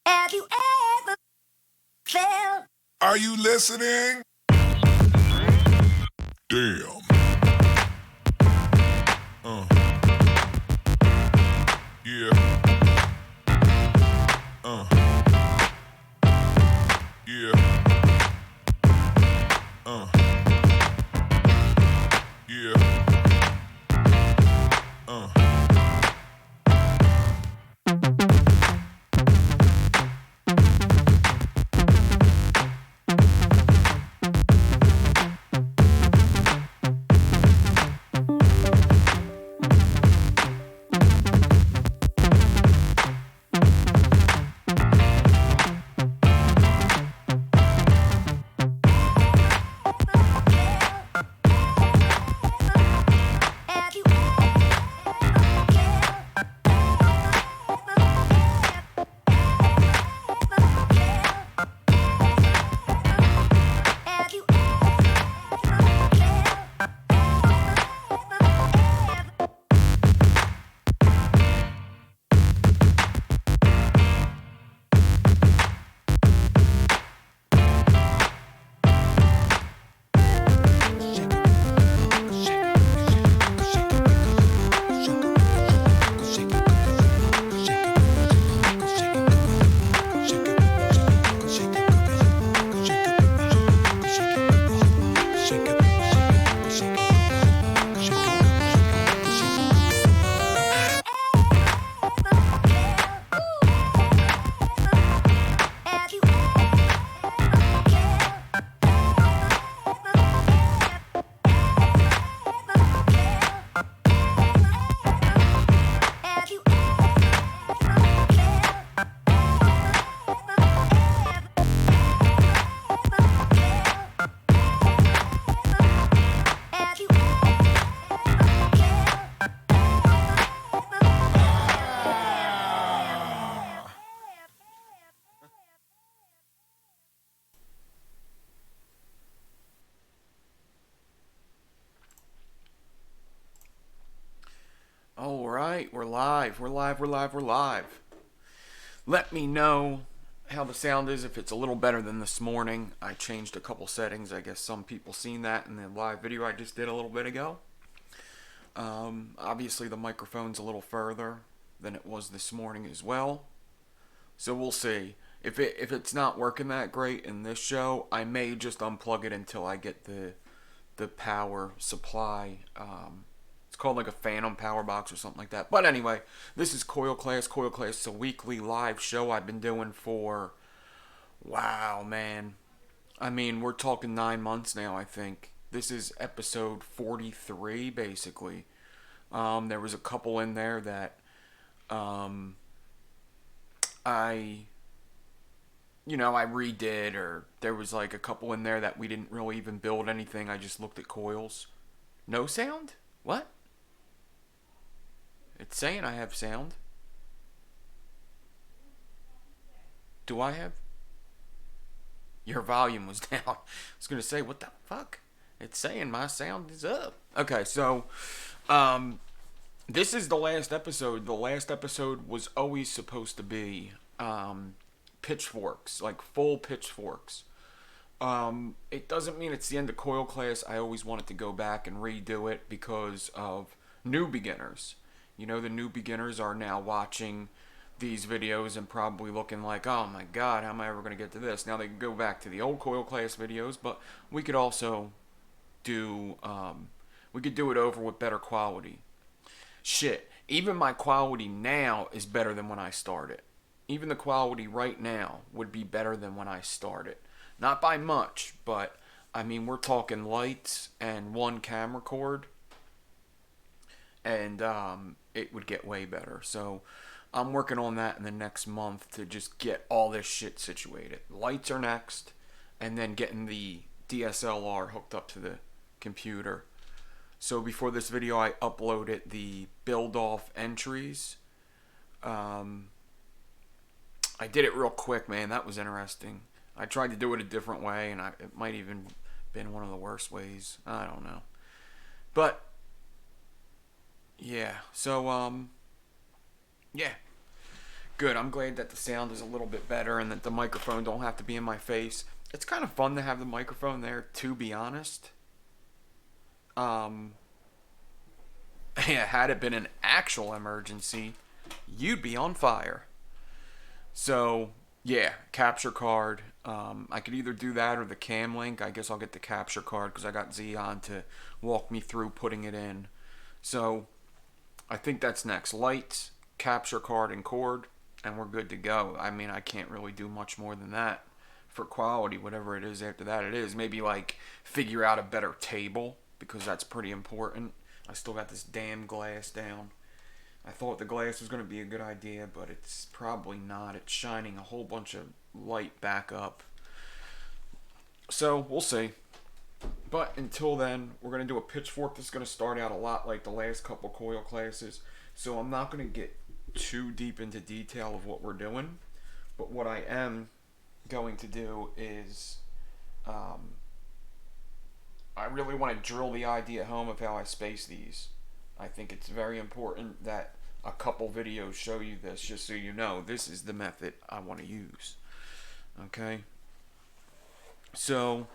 Have you ever felt? Are you listening? Damn. Yeah. Yeah. Yeah. Have you All right, we're live. We're live. Let me know how the sound is, if it's a little better than this morning. I changed a couple settings. I guess some people seen that in the live video I just did a little bit ago. Obviously the microphone's a little further than it was this morning as well. So we'll see. If it's not working that great in this show, I may just unplug it until I get the power supply. It's called like a phantom power box or something like that. But anyway, this is COIL CLASS. COIL CLASS is a weekly live show I've been doing for, wow, man. I mean, we're talking 9 months now, I think. This is episode 43, basically. There was a couple in there that I redid, or there was like a couple in there that we didn't really even build anything. I just looked at coils. No sound? What? It's saying I have sound. Do I have? Your volume was down. I was going to say, what the fuck? It's saying my sound is up. Okay, so this is the last episode. The last episode was always supposed to be pitchforks, like full pitchforks. It doesn't mean it's the end of COIL CLASS. I always wanted to go back and redo it because of new beginners. You know, the new beginners are now watching these videos and probably looking like, oh my god, how am I ever going to get to this? Now they can go back to the old COIL CLASS videos, but we could also do it over with better quality. Shit, even my quality now is better than when I started. Even the quality right now would be better than when I started. Not by much, but I mean, we're talking lights and one camera cord, and it would get way better. So I'm working on that in the next month to just get all this shit situated. Lights are next, and then getting the DSLR hooked up to the computer. So before this video, I uploaded the build-off entries. I did it real quick, man. That was interesting. I tried to do it a different way, and it might even been one of the worst ways. I don't know. But yeah, so yeah. Good. I'm glad that the sound is a little bit better and that the microphone don't have to be in my face. It's kind of fun to have the microphone there, to be honest. Um, yeah, had it been an actual emergency, you'd be on fire. So, yeah, capture card. I could either do that or the cam link. I guess I'll get the capture card because I got Xeon to walk me through putting it in. So, I think that's next. Lights, capture card, and cord, and we're good to go. I mean, I can't really do much more than that for quality. Whatever it is after that, it is. Maybe like figure out a better table because that's pretty important. I still got this damn glass down. I thought the glass was going to be a good idea, but it's probably not. It's shining a whole bunch of light back up. So, we'll see. But until then, we're going to do a pitchfork that's going to start out a lot like the last couple coil classes. So I'm not going to get too deep into detail of what we're doing. But what I am going to do is I really want to drill the idea home of how I space these. I think it's very important that a couple videos show you this, just so you know this is the method I want to use. Okay? So,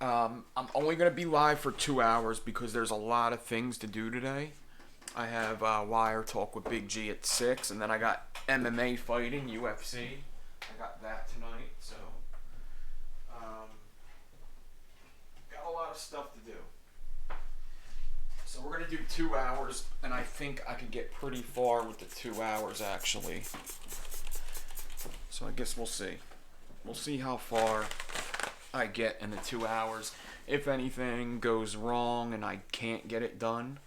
I'm only going to be live for 2 hours because there's a lot of things to do today. I have Wire Talk with Big G at 6, and then I got MMA fighting, UFC. I got that tonight, so got a lot of stuff to do. So we're going to do 2 hours, and I think I could get pretty far with the 2 hours, actually. So I guess we'll see. We'll see how far I get in the 2 hours. If anything goes wrong and I can't get it done,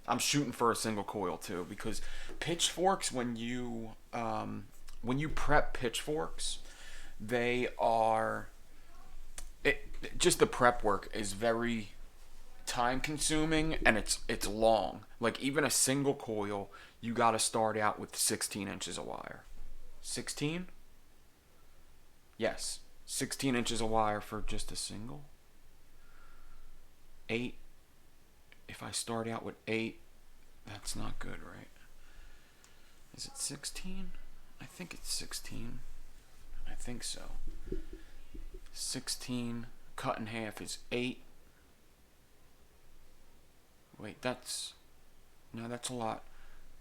I'm shooting for a single coil too, because pitchforks, when you prep pitchforks, they are just the prep work is very time consuming, and it's long. Like even a single coil, you got to start out with 16 inches of wire. 16? Yes. 16 inches of wire for just a single. 8. If I start out with 8, that's not good, right? Is it 16? I think it's 16. I think so. 16 cut in half is 8. Wait, that's a lot.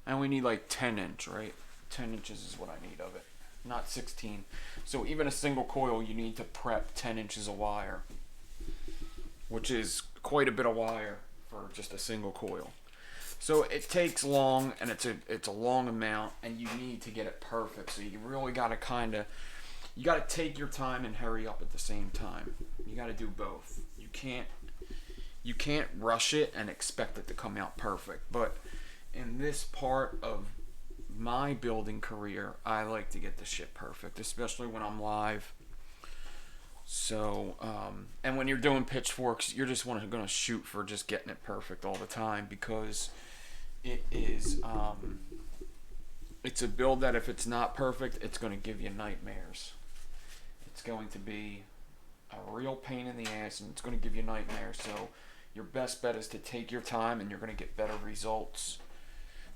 I only need like 10 inch, right? 10 inches is what I need of it, not 16. So even a single coil, you need to prep 10 inches of wire, which is quite a bit of wire for just a single coil. So it takes long, and it's a long amount, and you need to get it perfect. So you really got to you got to take your time and hurry up at the same time. You got to do both. You can't rush it and expect it to come out perfect. But in this part of my building career, I like to get the shit perfect, especially when I'm live. So, and when you're doing pitchforks, you're just going to shoot for just getting it perfect all the time, because it is, it's a build that if it's not perfect, it's going to give you nightmares. It's going to be a real pain in the ass, and it's going to give you nightmares. So your best bet is to take your time, and you're going to get better results.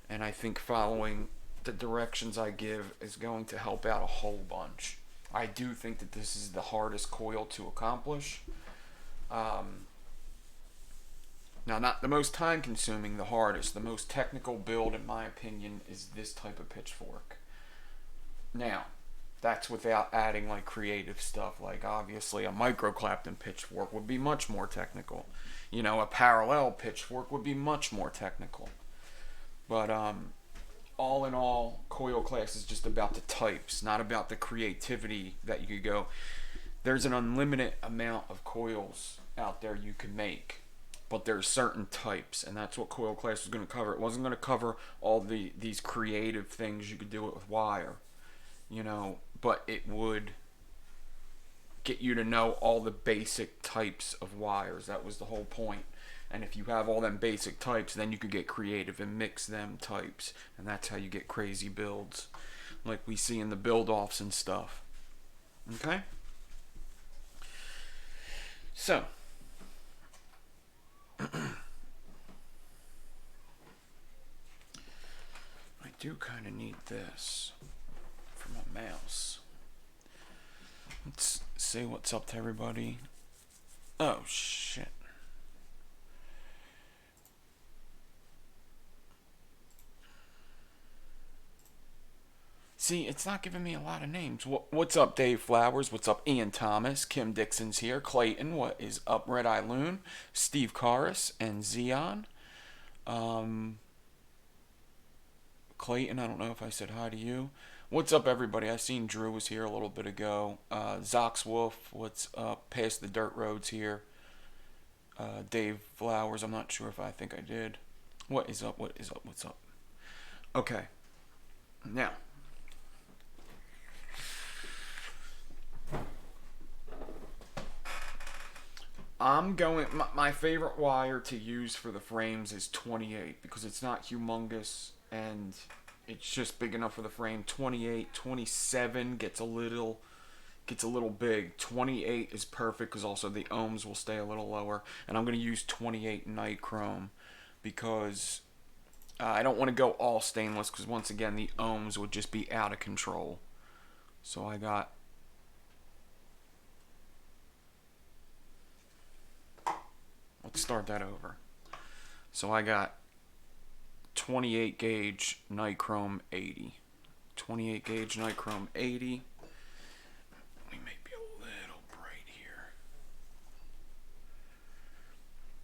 And I think following the directions I give is going to help out a whole bunch. I do think that this is the hardest coil to accomplish. Now, not the most time consuming, the hardest. The most technical build, in my opinion, is this type of pitchfork. Now, that's without adding like creative stuff. Like obviously a micro Clapton pitchfork would be much more technical. You know, a parallel pitchfork would be much more technical. But all in all, COIL class is just about the types, not about the creativity that you could go. There's an unlimited amount of coils out there you can make, but there's certain types, and that's what COIL class was going to cover. It wasn't going to cover all these creative things you could do it with wire, you know, but it would get you to know all the basic types of wires. That was the whole point. And if you have all them basic types, then you could get creative and mix them types. And that's how you get crazy builds, like we see in the build-offs and stuff. Okay? So, I do kind of need this. mouse. Let's say what's up to everybody. Oh, shit. See, it's not giving me a lot of names. What's up, Dave Flowers? What's up, Ian Thomas? Kim Dixon's here. Clayton, what is up, Red Eye Loon? Steve Carus and Zion. Clayton, I don't know if I said hi to you. What's up, everybody? I seen Drew was here a little bit ago. Zox Wolf, what's up? Past the Dirt Roads here. Dave Flowers, I'm not sure if I think I did. What is up? What is up? What's up? Okay. Now. I'm going, my favorite wire to use for the frames is 28 because it's not humongous and it's just big enough for the frame. 28, 27 gets a little big. 28 is perfect because also the ohms will stay a little lower. And I'm going to use 28 nichrome because I don't want to go all stainless because once again the ohms would just be out of control. So I got let's start that over. So I got 28 gauge nichrome 80. 28 gauge nichrome 80. We may be a little bright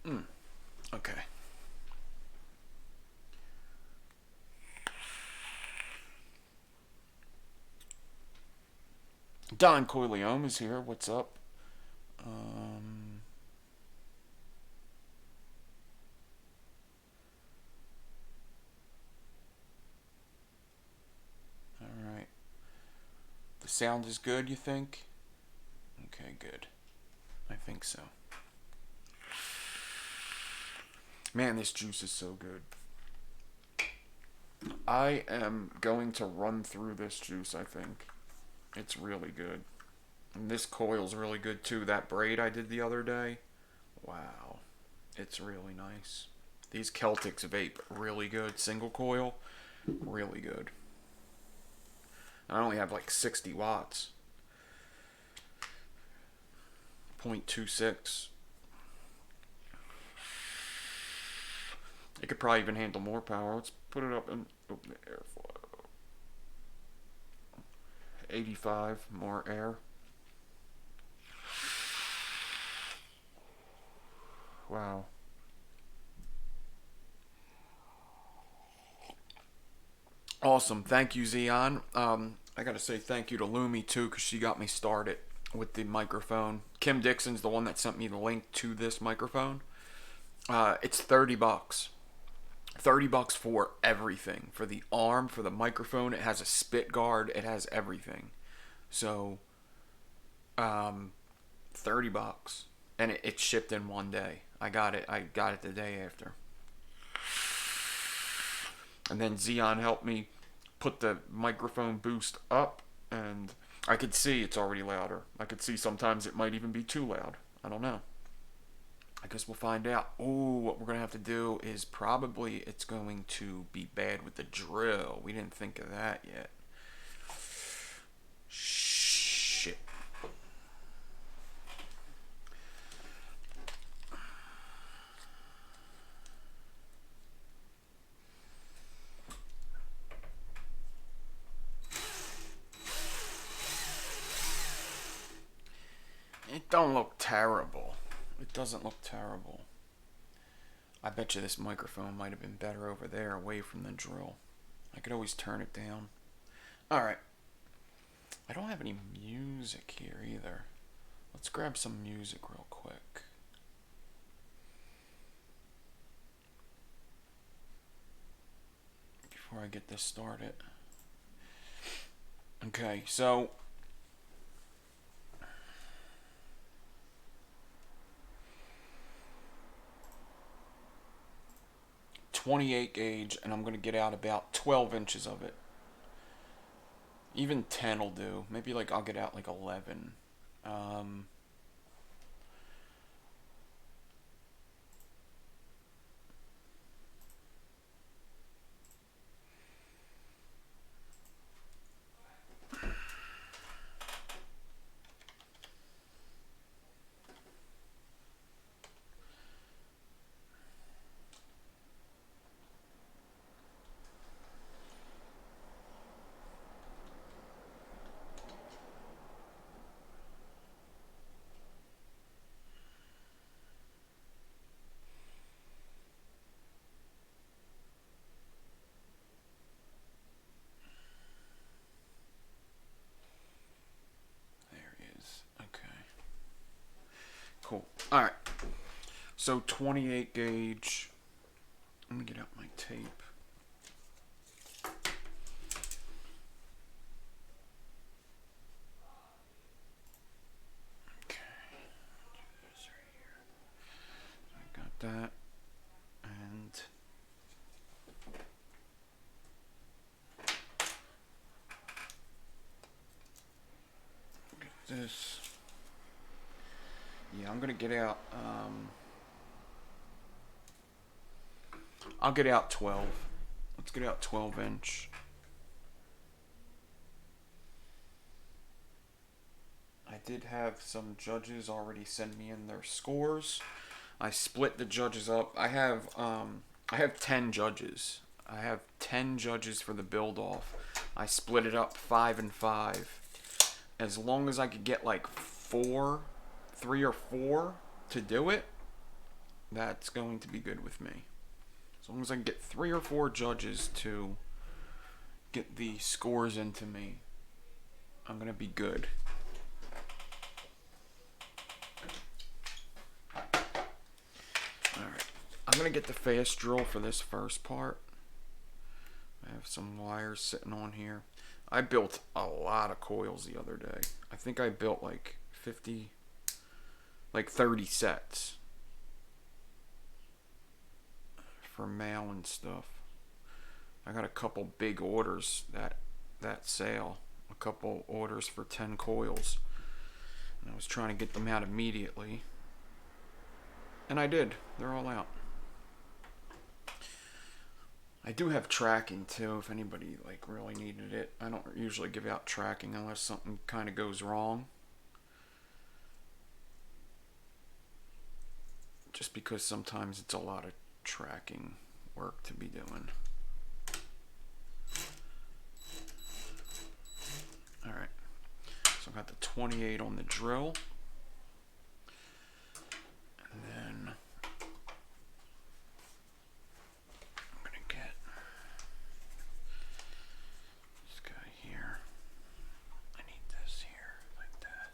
here. Okay. Don Coileome is here. What's up? Alright. The sound is good, you think? Okay, good. I think so. Man, this juice is so good. I am going to run through this juice, I think. It's really good. And this coil's really good too. That braid I did the other day. Wow. It's really nice. These Celtics vape really good. Single coil, really good. I only have like 60 watts. 0.26. It could probably even handle more power. Let's put it up and open the airflow. 85, more air. Wow. Awesome. Thank you, Zion. I gotta say thank you to Lumi too, because she got me started with the microphone. Kim Dixon's the one that sent me the link to this microphone. It's $30. $30 for everything. For the arm, for the microphone, it has a spit guard, it has everything. So, $30. And it shipped in one day. I got it the day after. And then Xeon helped me put the microphone boost up, and I could see it's already louder. I could see sometimes it might even be too loud. I don't know. I guess we'll find out. Oh, what we're going to have to do is probably it's going to be bad with the drill. We didn't think of that yet. Shit. It don't look terrible. It doesn't look terrible. I bet you this microphone might have been better over there, away from the drill. I could always turn it down. Alright. I don't have any music here either. Let's grab some music real quick. Before I get this started. Okay, so 28 gauge, and I'm going to get out about 12 inches of it. Even 10 will do. Maybe like I'll get out like 11. Alright. So 28 gauge. Let me get out my tape. That and look at this. Yeah, I'm gonna get out. I'll get out 12. Let's get out 12-inch. I did have some judges already send me in their scores. I split the judges up. I have 10 judges. I have 10 judges for the build off. I split it up 5 and 5. As long as I could get like 3 or 4 to do it, that's going to be good with me. As long as I can get 3 or 4 judges to get the scores into me, I'm gonna be good. Alright, I'm gonna get the fast drill for this first part. I have some wires sitting on here. I built a lot of coils the other day. I think I built like 30 sets for mail and stuff. I got a couple big orders that sale. A couple orders for 10 coils. And I was trying to get them out immediately. And I did. They're all out. I do have tracking too, if anybody like really needed it. I don't usually give out tracking unless something kind of goes wrong. Just because sometimes it's a lot of tracking work to be doing. Alright. So I got the 28 on the drill. And then I'm going to get this guy here. I need this here, like that.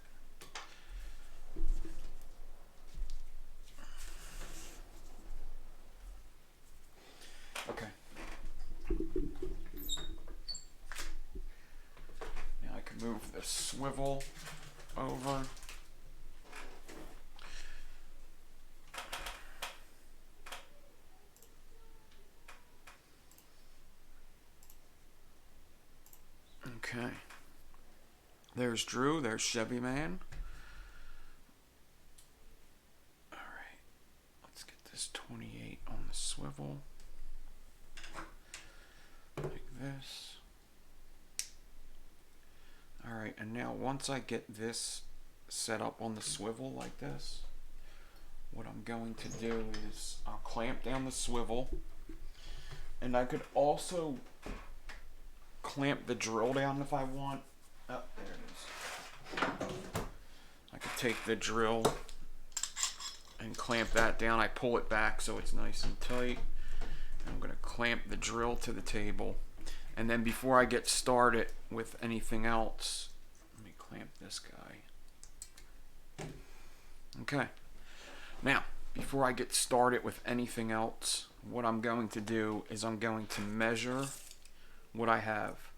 Okay. Now I can move the swivel over. Okay. There's Drew. There's Chevy Man. Alright. Let's get this 28 on the swivel. Like this. Alright, and now once I get this set up on the swivel like this, what I'm going to do is I'll clamp down the swivel. And I could also clamp the drill down if I want. Oh, there it is. I could take the drill and clamp that down. I pull it back so it's nice and tight. And I'm going to clamp the drill to the table. And then before I get started with anything else, let me clamp this guy. Okay. Now, before I get started with anything else, what I'm going to do is I'm going to measure what I have.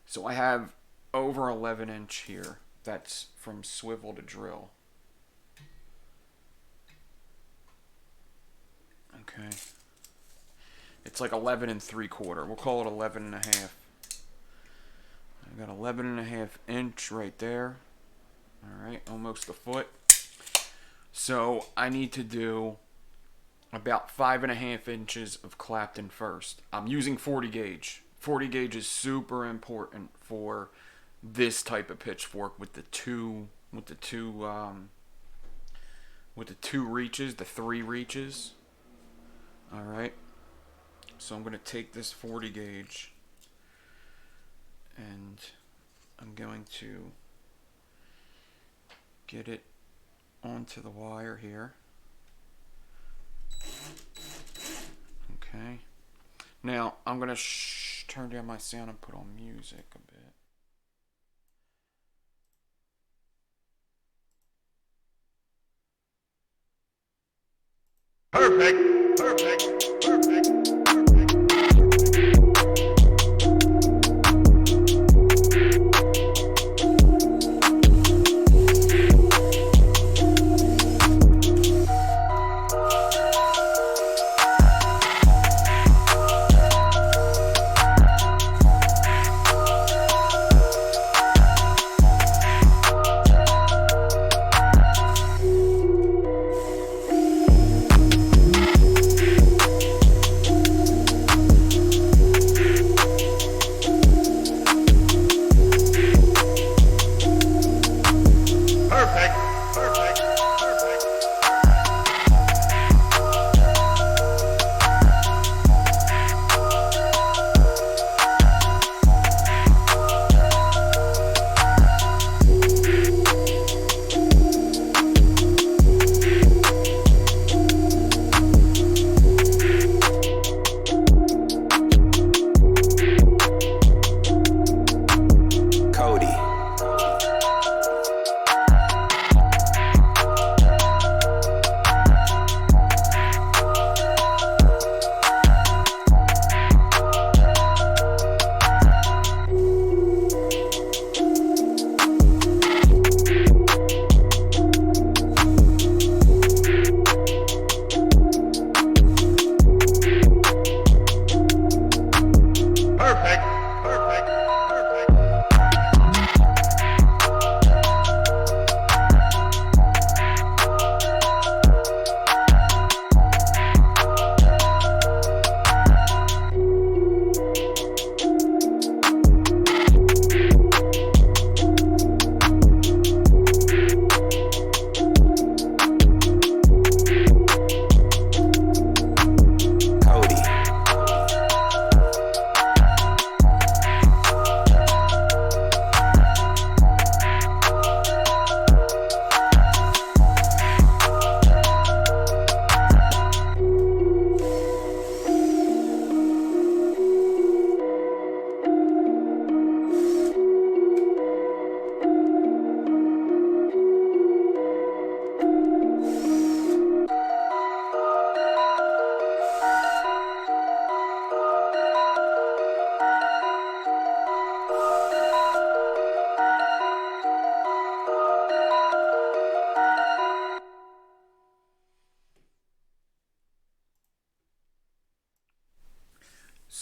So I have over 11 inch here. That's from swivel to drill. Okay. It's like 11 and 3/4. We'll call it 11 and a half. I got 11 and a half inch right there. Alright, almost a foot. So I need to do about 5.5 inches of Clapton first. I'm using 40 gauge. 40 gauge is super important for this type of pitchfork with the two reaches, the 3 reaches. Alright. So I'm going to take this 40 gauge and I'm going to get it onto the wire here. Okay. Now I'm going to turn down my sound and put on music a bit. Perfect. Perfect. Perfect.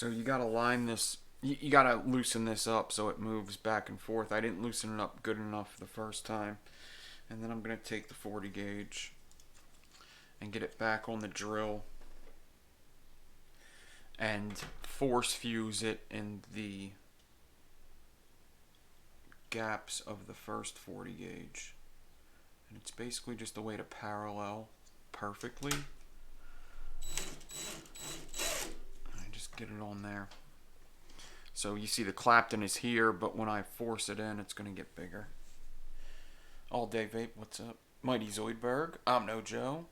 So you gotta line this, you gotta loosen this up so it moves back and forth. I didn't loosen it up good enough the first time. And then I'm gonna take the 40 gauge and get it back on the drill and force fuse it in the gaps of the first 40 gauge. And it's basically just a way to parallel perfectly. Get it on there. So you see the Clapton is here, but when I force it in, it's going to get bigger. All Day Vape, what's up? Mighty Zoidberg, I'm no Joe.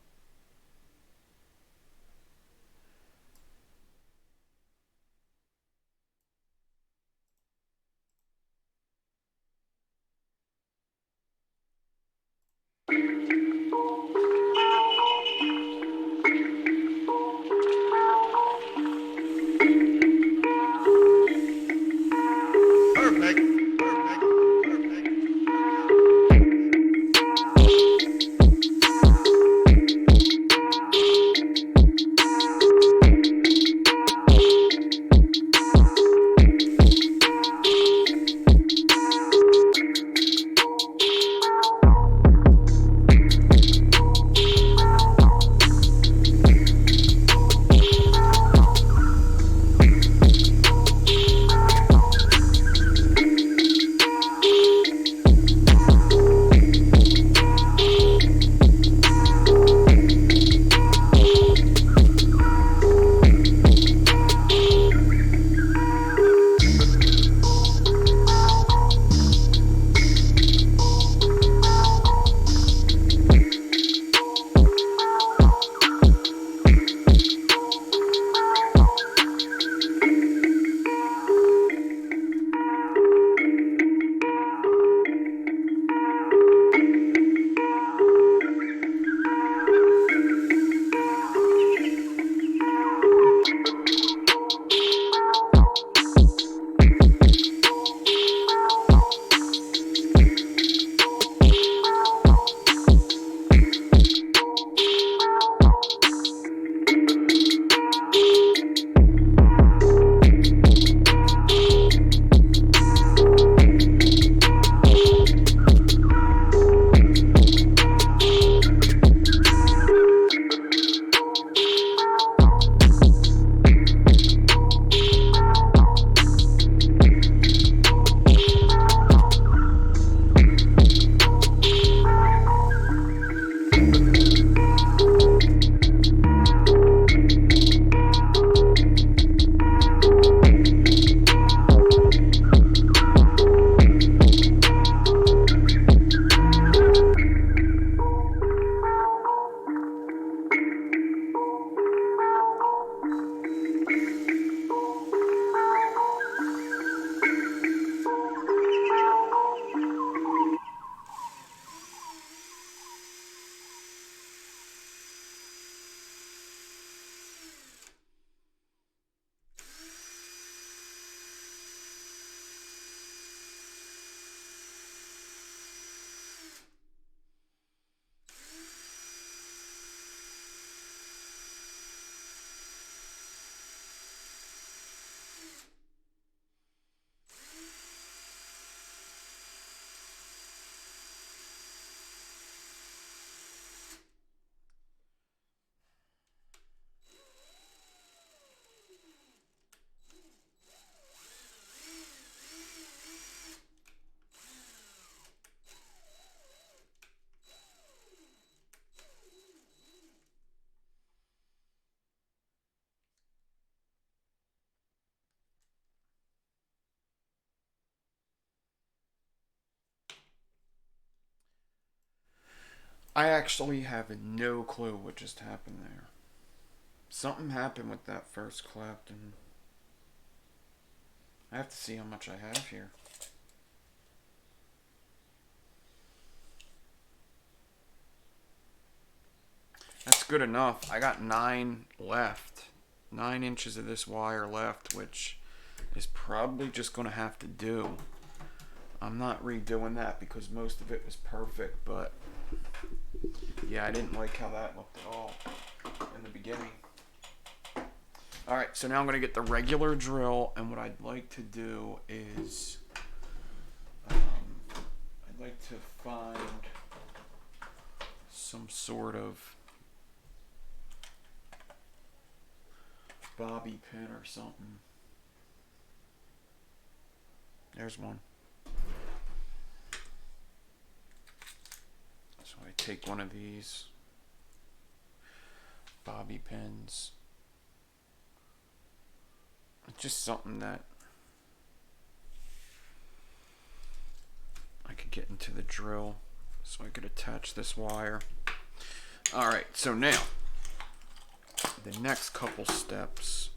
I actually have no clue what just happened there. Something happened with that first Clapton. I have to see how much I have here. That's good enough. I got 9 left. 9 inches of this wire left, which is probably just going to have to do. I'm not redoing that because most of it was perfect, but yeah, I didn't like how that looked at all in the beginning. Alright, so now I'm going to get the regular drill, and what I'd like to do is I'd like to find some sort of bobby pin or something. There's one. So I take one of these bobby pins. It's just something that I could get into the drill so I could attach this wire. Alright, so now the next couple steps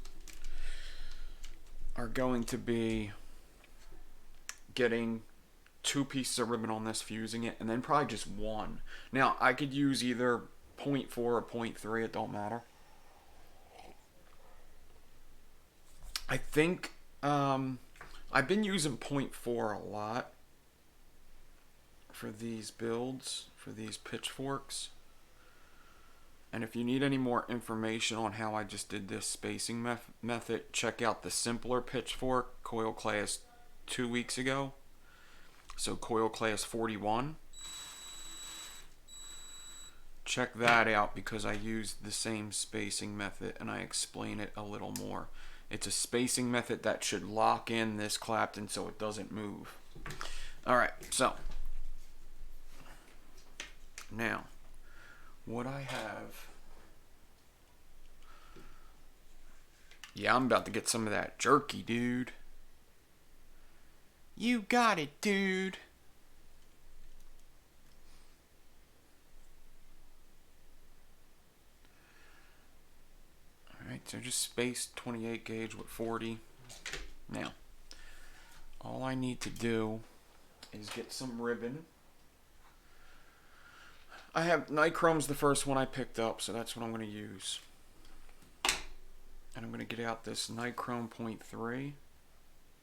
are going to be getting 2 pieces of ribbon on this, fusing it, and then probably just one. Now, I could use either 0.4 or 0.3, it don't matter. I think I've been using 0.4 a lot for these builds, for these pitchforks. And if you need any more information on how I just did this spacing method, check out the simpler pitchfork, COIL CLASS 2 weeks ago. So COIL CLASS 41. Check that out because I used the same spacing method and I explain it a little more. It's a spacing method that should lock in this Clapton so it doesn't move. Alright, so now what I have, yeah, I'm about to get some of that jerky, dude. You got it, dude. Alright, so just space 28 gauge with 40. Now, all I need to do is get some ribbon. I have Nichrome's the first one I picked up, so that's what I'm going to use. And I'm going to get out this Nichrome 0.3.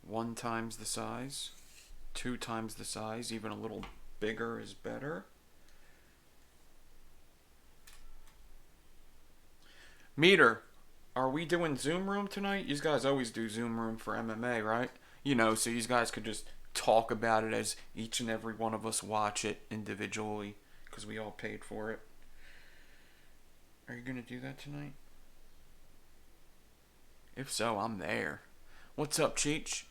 1 times the size, 2 times the size, even a little bigger is better. Meter, are we doing Zoom room tonight? You guys always do Zoom room for MMA, right? You know, so you guys could just talk about it as each and every one of us watch it individually because we all paid for it. Are you going to do that tonight? If so, I'm there. What's up, Cheech?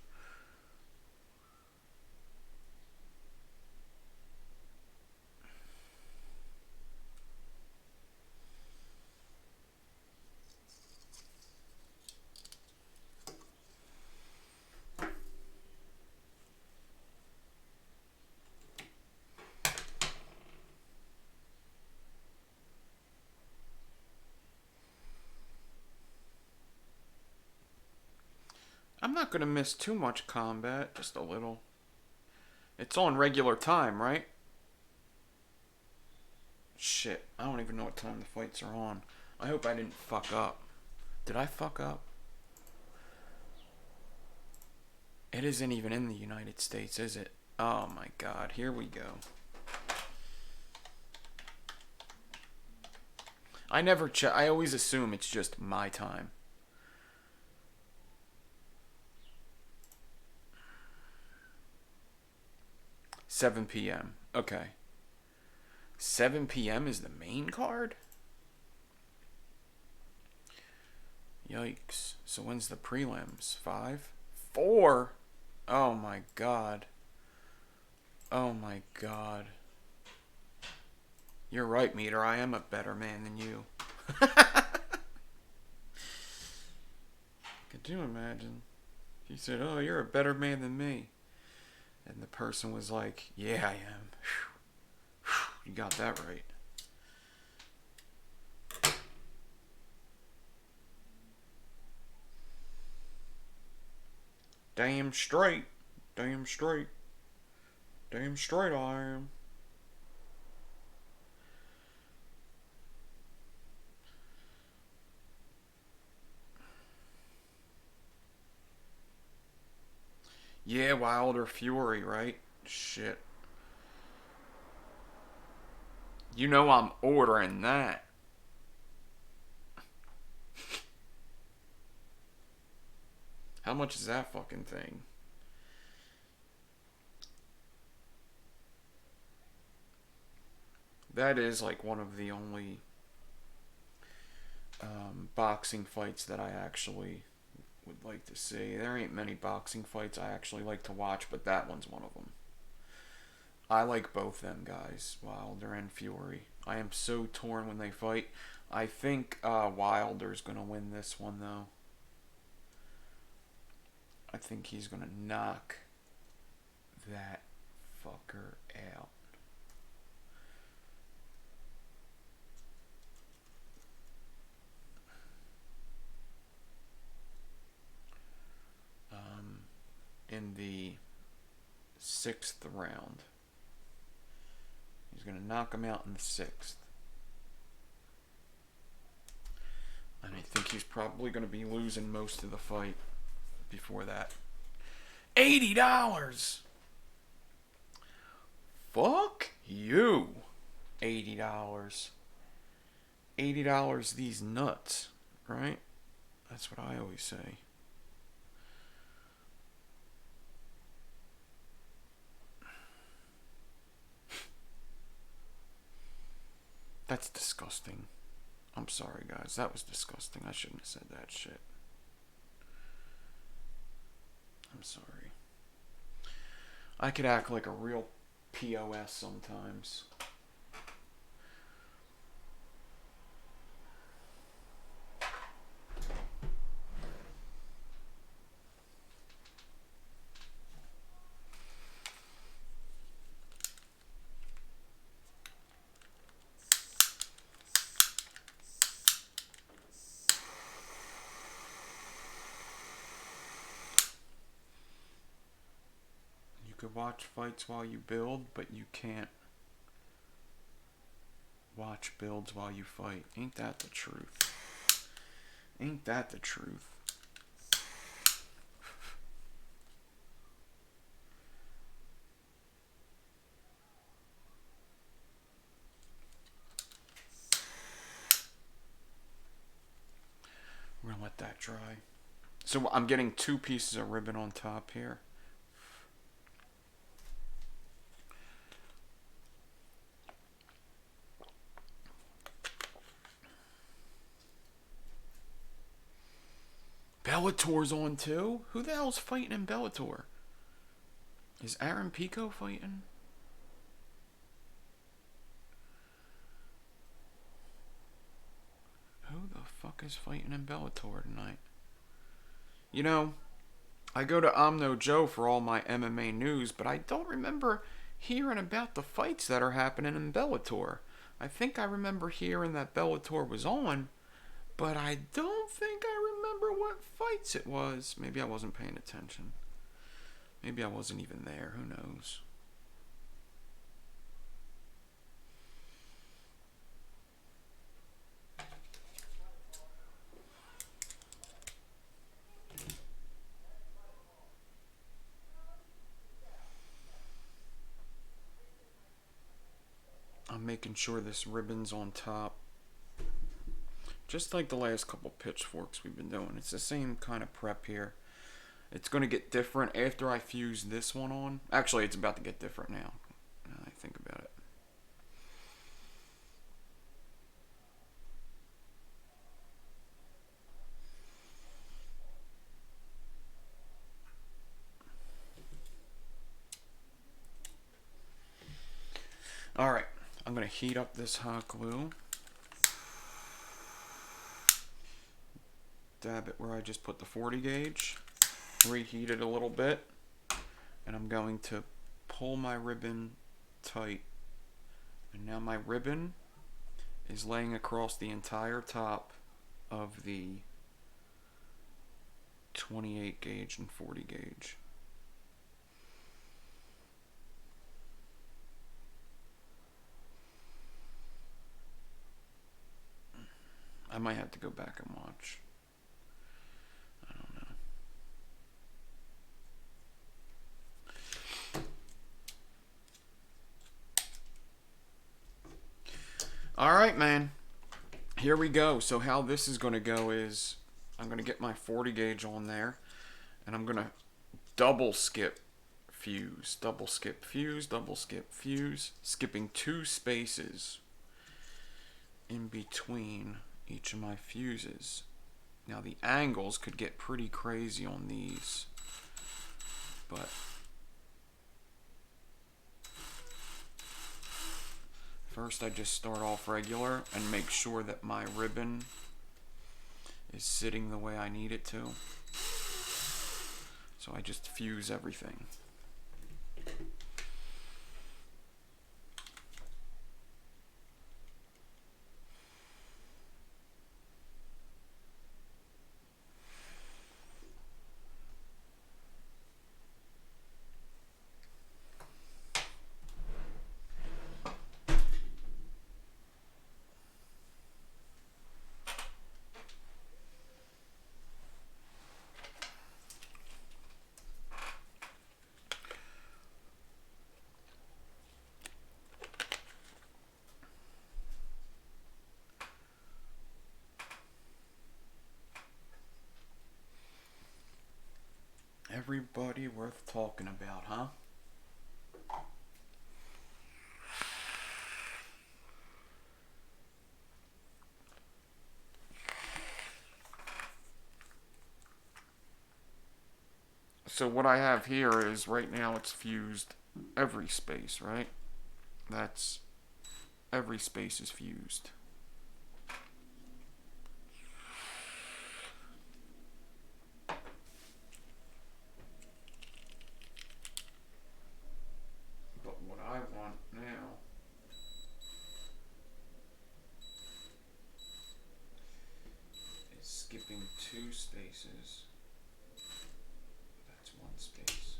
I'm not going to miss too much combat, just a little. It's on regular time, right? Shit, I don't even know what time the fights are on. I hope I didn't fuck up. Did I fuck up? It isn't even in the United States, is it? Oh my god, here we go. I never check. I always assume it's just my time. $7 p.m. Okay. 7 p.m. is the main card? Yikes. So when's the prelims? 5? 4? Oh my god. Oh my god. You're right, Meter. I am a better man than you. Could you imagine? He said, oh, you're a better man than me. And the person was like, yeah, I am. You got that right. Damn straight. Damn straight. Damn straight I am. Yeah, Wilder Fury, right? Shit. You know I'm ordering that. How much is that fucking thing? That is like one of the only boxing fights that I actually would like to see. There ain't many boxing fights I actually like to watch, but that one's one of them. I like both them guys, Wilder and Fury. I am so torn when they fight. I think Wilder's gonna win this one though. I think he's gonna knock that fucker out. In the 6th round. He's going to knock him out in the 6th. And I think he's probably going to be losing most of the fight before that. $80! Fuck you. $80. $80 these nuts, right? That's what I always say. That's disgusting. I'm sorry, guys. That was disgusting. I shouldn't have said that shit. I'm sorry. I could act like a real POS sometimes. You could watch fights while you build, but you can't watch builds while you fight. Ain't that the truth? Ain't that the truth? We're gonna let that dry. So I'm getting 2 pieces of ribbon on top here. Bellator's on too? Who the hell's fighting in Bellator? Is Aaron Pico fighting? Who the fuck is fighting in Bellator tonight? You know, I go to Omno Joe for all my MMA news, but I don't remember hearing about the fights that are happening in Bellator. I think I remember hearing that Bellator was on, but I don't think I remember what fights it was. Maybe I wasn't paying attention. Maybe I wasn't even there. Who knows? I'm making sure this ribbon's on top. Just like the last couple pitchforks we've been doing. It's the same kind of prep here. It's going to get different after I fuse this one on. Actually, it's about to get different now I think about it. Alright, I'm going to heat up this hot glue. Dab it where I just put the 40 gauge. Reheat it a little bit. And I'm going to pull my ribbon tight. And now my ribbon is laying across the entire top of the 28 gauge and 40 gauge. I might have to go back and watch. I don't know. All right, man. Here we go. So how this is going to go is I'm going to get my 40 gauge on there, and I'm going to double skip fuse, double skip fuse, double skip fuse, skipping 2 spaces in between each of my fuses. Now the angles could get pretty crazy on these, but first I just start off regular and make sure that my ribbon is sitting the way I need it to. So I just fuse everything. Everybody worth talking about, huh? So what I have here is right now it's fused every space, right? That's every space is fused. But what I want now is skipping 2 spaces. That's 1 space.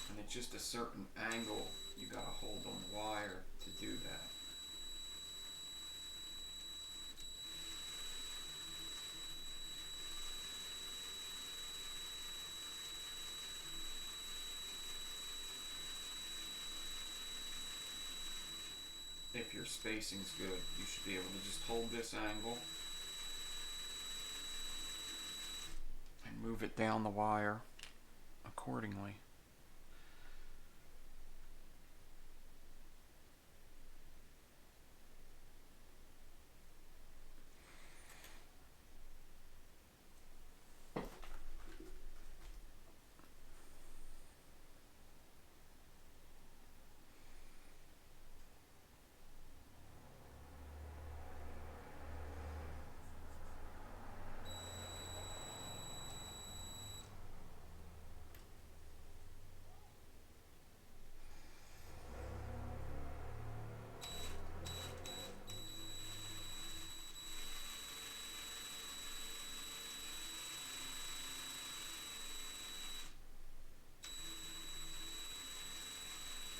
And it's just a certain angle you gotta hold on the wire to do that. If your spacing's good, you should be able to just hold this angle and move it down the wire accordingly.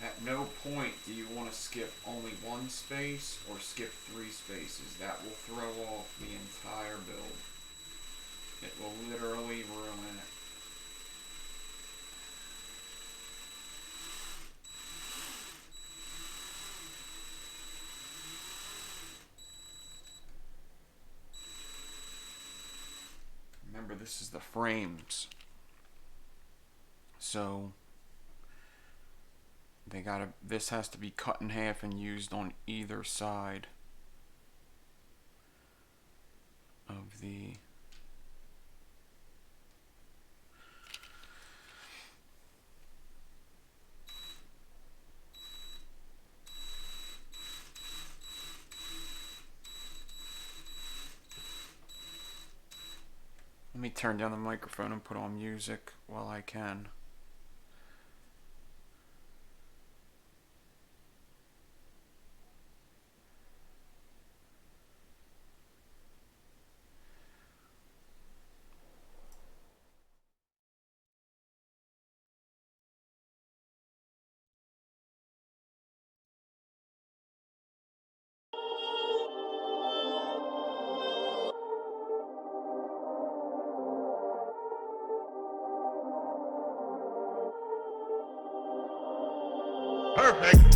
At no point do you want to skip only 1 space or skip 3 spaces. That will throw off the entire build. It will literally ruin it. Remember, this is the frames. So this has to be cut in half and used on either side of the Let me turn down the microphone and put on music while I can. Perfect.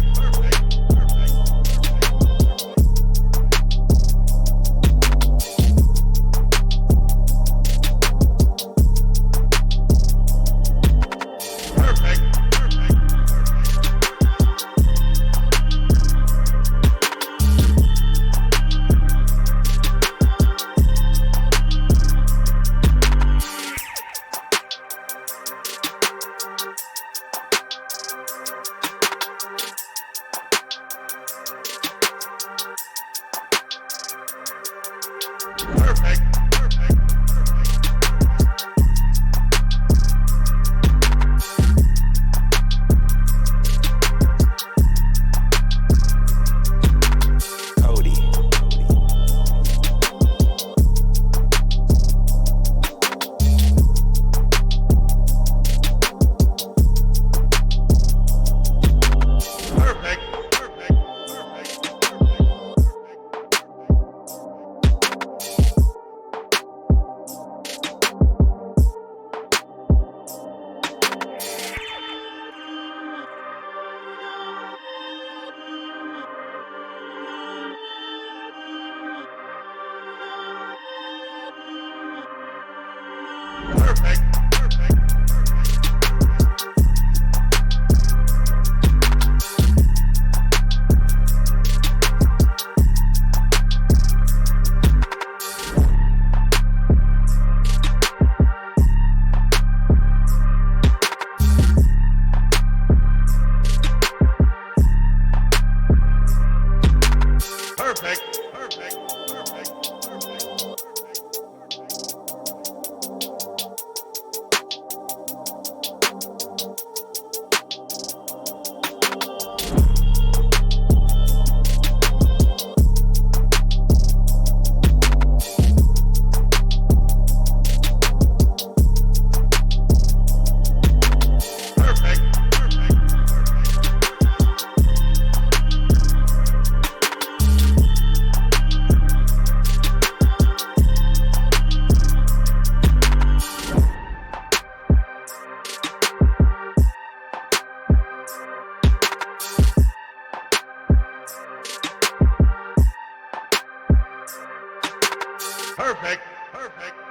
Perfect. Perfect. Perfect.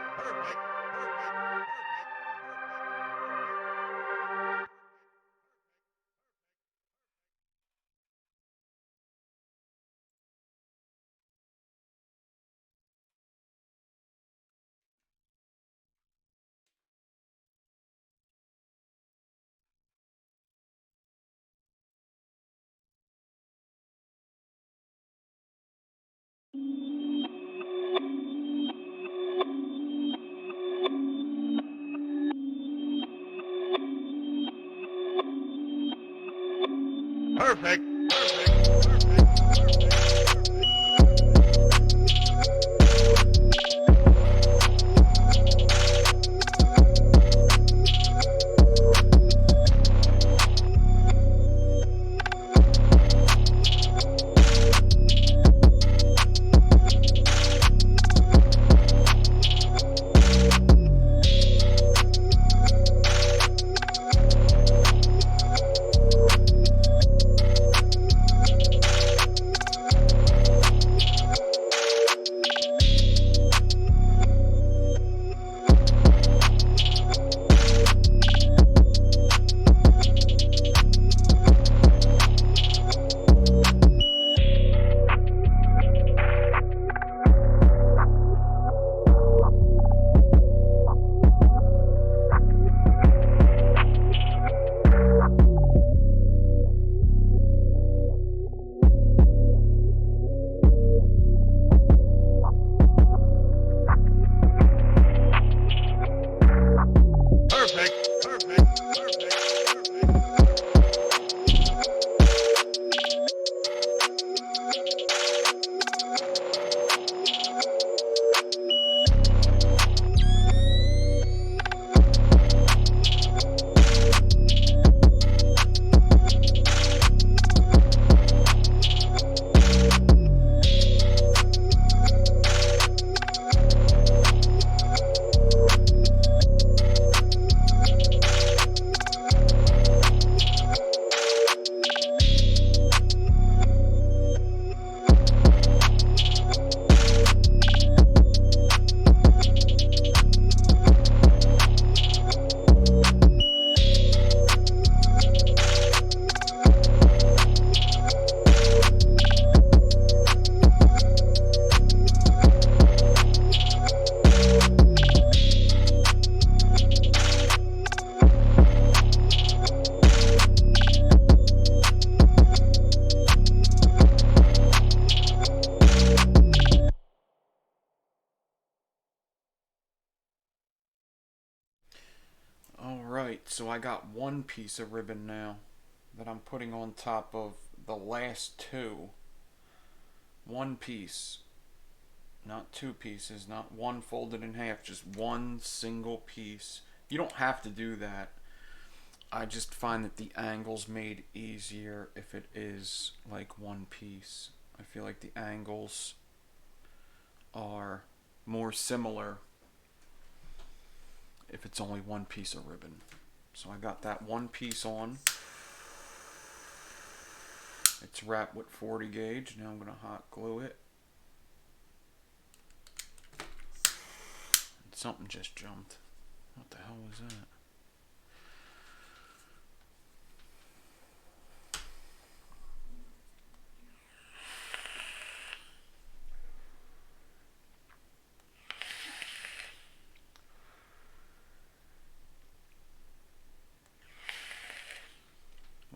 Perfect. So I got one piece of ribbon now that I'm putting on top of the last two. One piece. Not two pieces, not one folded in half, just one single piece. You don't have to do that. I just find that the angle's made easier if it is like one piece. I feel like the angles are more similar if it's only one piece of ribbon. So I got that one piece on. It's wrapped with 40 gauge. Now I'm going to hot glue it. And something just jumped. What the hell was that?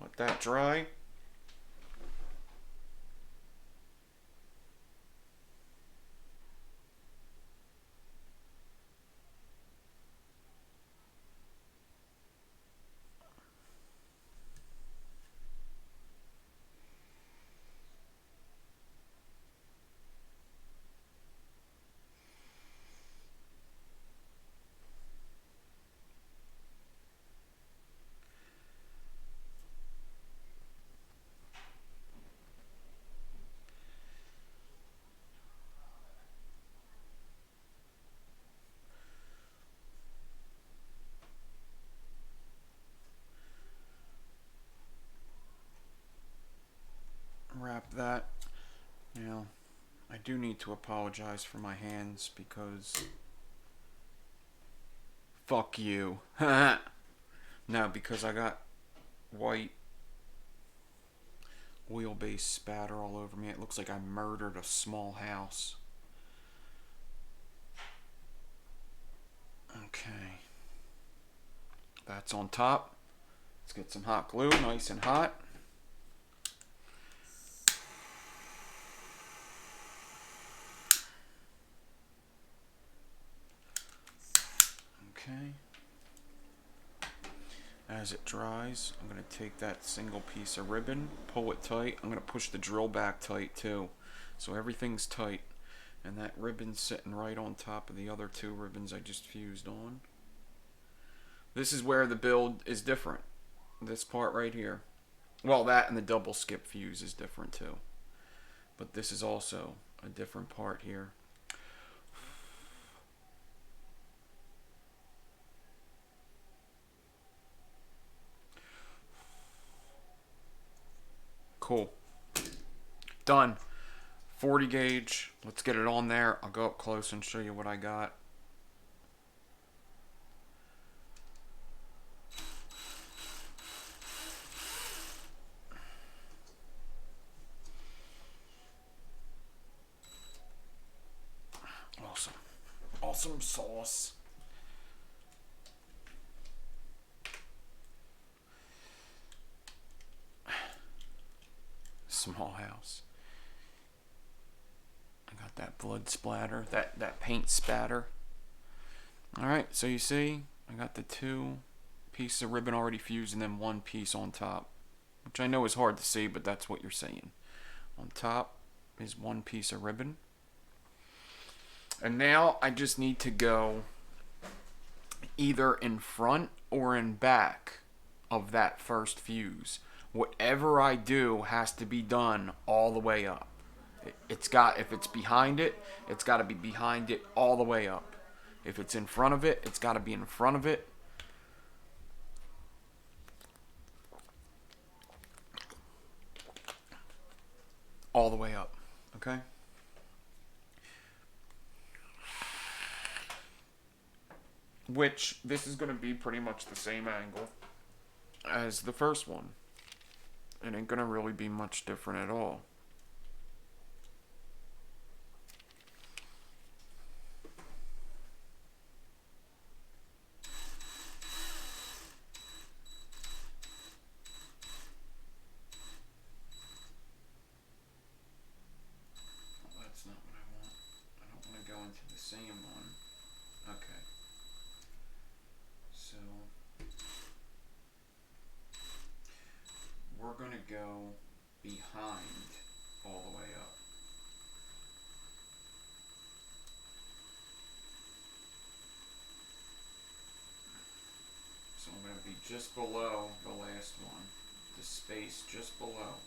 Let that dry. Wrap that. Now, I do need to apologize for my hands because fuck you. No, because I got white wheelbase spatter all over me. It looks like I murdered a small house. Okay. That's on top. Let's get some hot glue, nice and hot. Okay. As it dries, I'm going to take that single piece of ribbon, pull it tight. I'm going to push the drill back tight too. So everything's tight. And that ribbon's sitting right on top of the other two ribbons I just fused on. This is where the build is different. This part right here. Well, that and the double skip fuse is different too. But this is also a different part here. Cool. Done. 40 gauge. Let's get it on there. I'll go up close and show you what I got. Awesome. Awesome sauce. Small house. I got that blood splatter, that paint spatter. Alright, so you see, I got the two pieces of ribbon already fused and then one piece on top. Which I know is hard to see, but that's what you're seeing. On top is one piece of ribbon. And now I just need to go either in front or in back of that first fuse. Whatever I do has to be done all the way up. If it's behind it, it's got to be behind it all the way up. If it's in front of it, it's got to be in front of it. All the way up. Okay? Which, this is going to be pretty much the same angle as the first one. It ain't going to really be much different at all. That's not what I want. I don't want to go into the same one. Okay. So, go behind all the way up. So I'm going to be just below the last one, the space just below.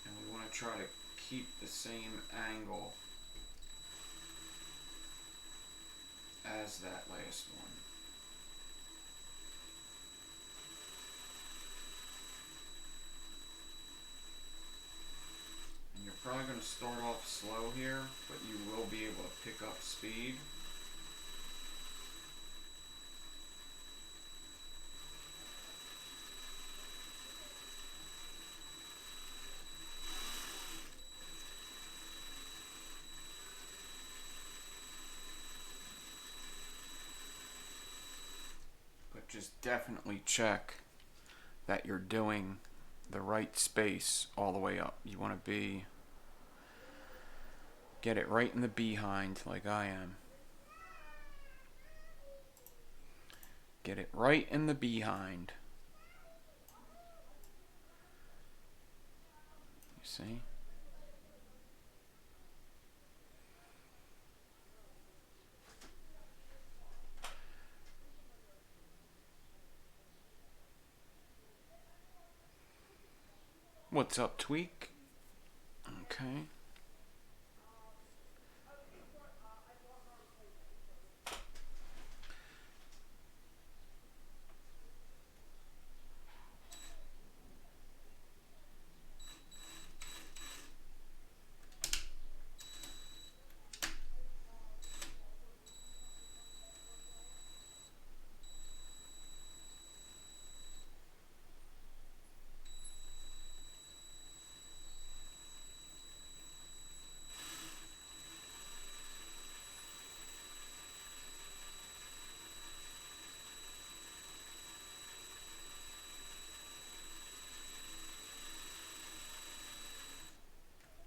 And we want to try to keep the same angle as that last one. And you're probably going to start off slow here, but you will be able to pick up speed. But just definitely check that you're doing the right space all the way up. You want to get it right in the behind like I am. Get it right in the behind. You see? What's up, Tweak? Okay.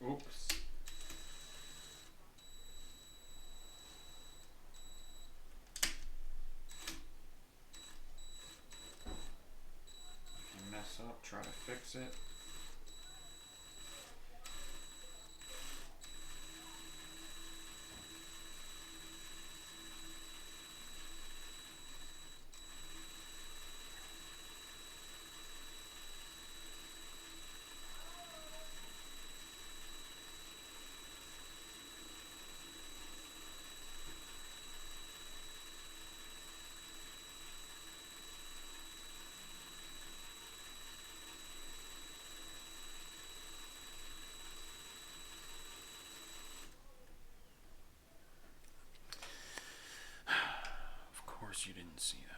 Oops. If you mess up, try to fix it. Of course you didn't see that.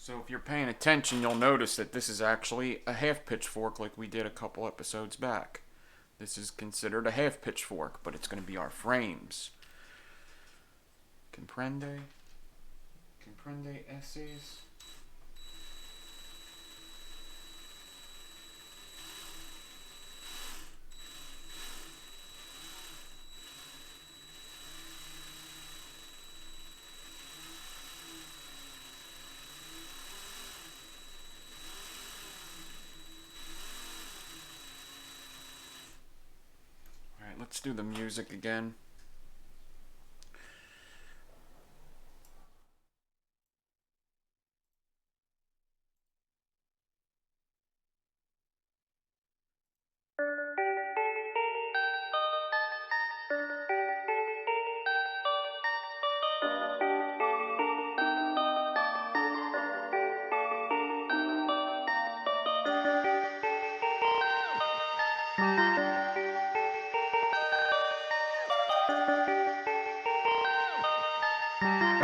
So if you're paying attention, you'll notice that this is actually a half pitchfork like we did a couple episodes back. This is considered a half pitchfork, but it's going to be our frames. Comprende? Comprende essays? Alright, let's do the music again.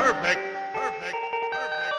Perfect. Perfect. Perfect.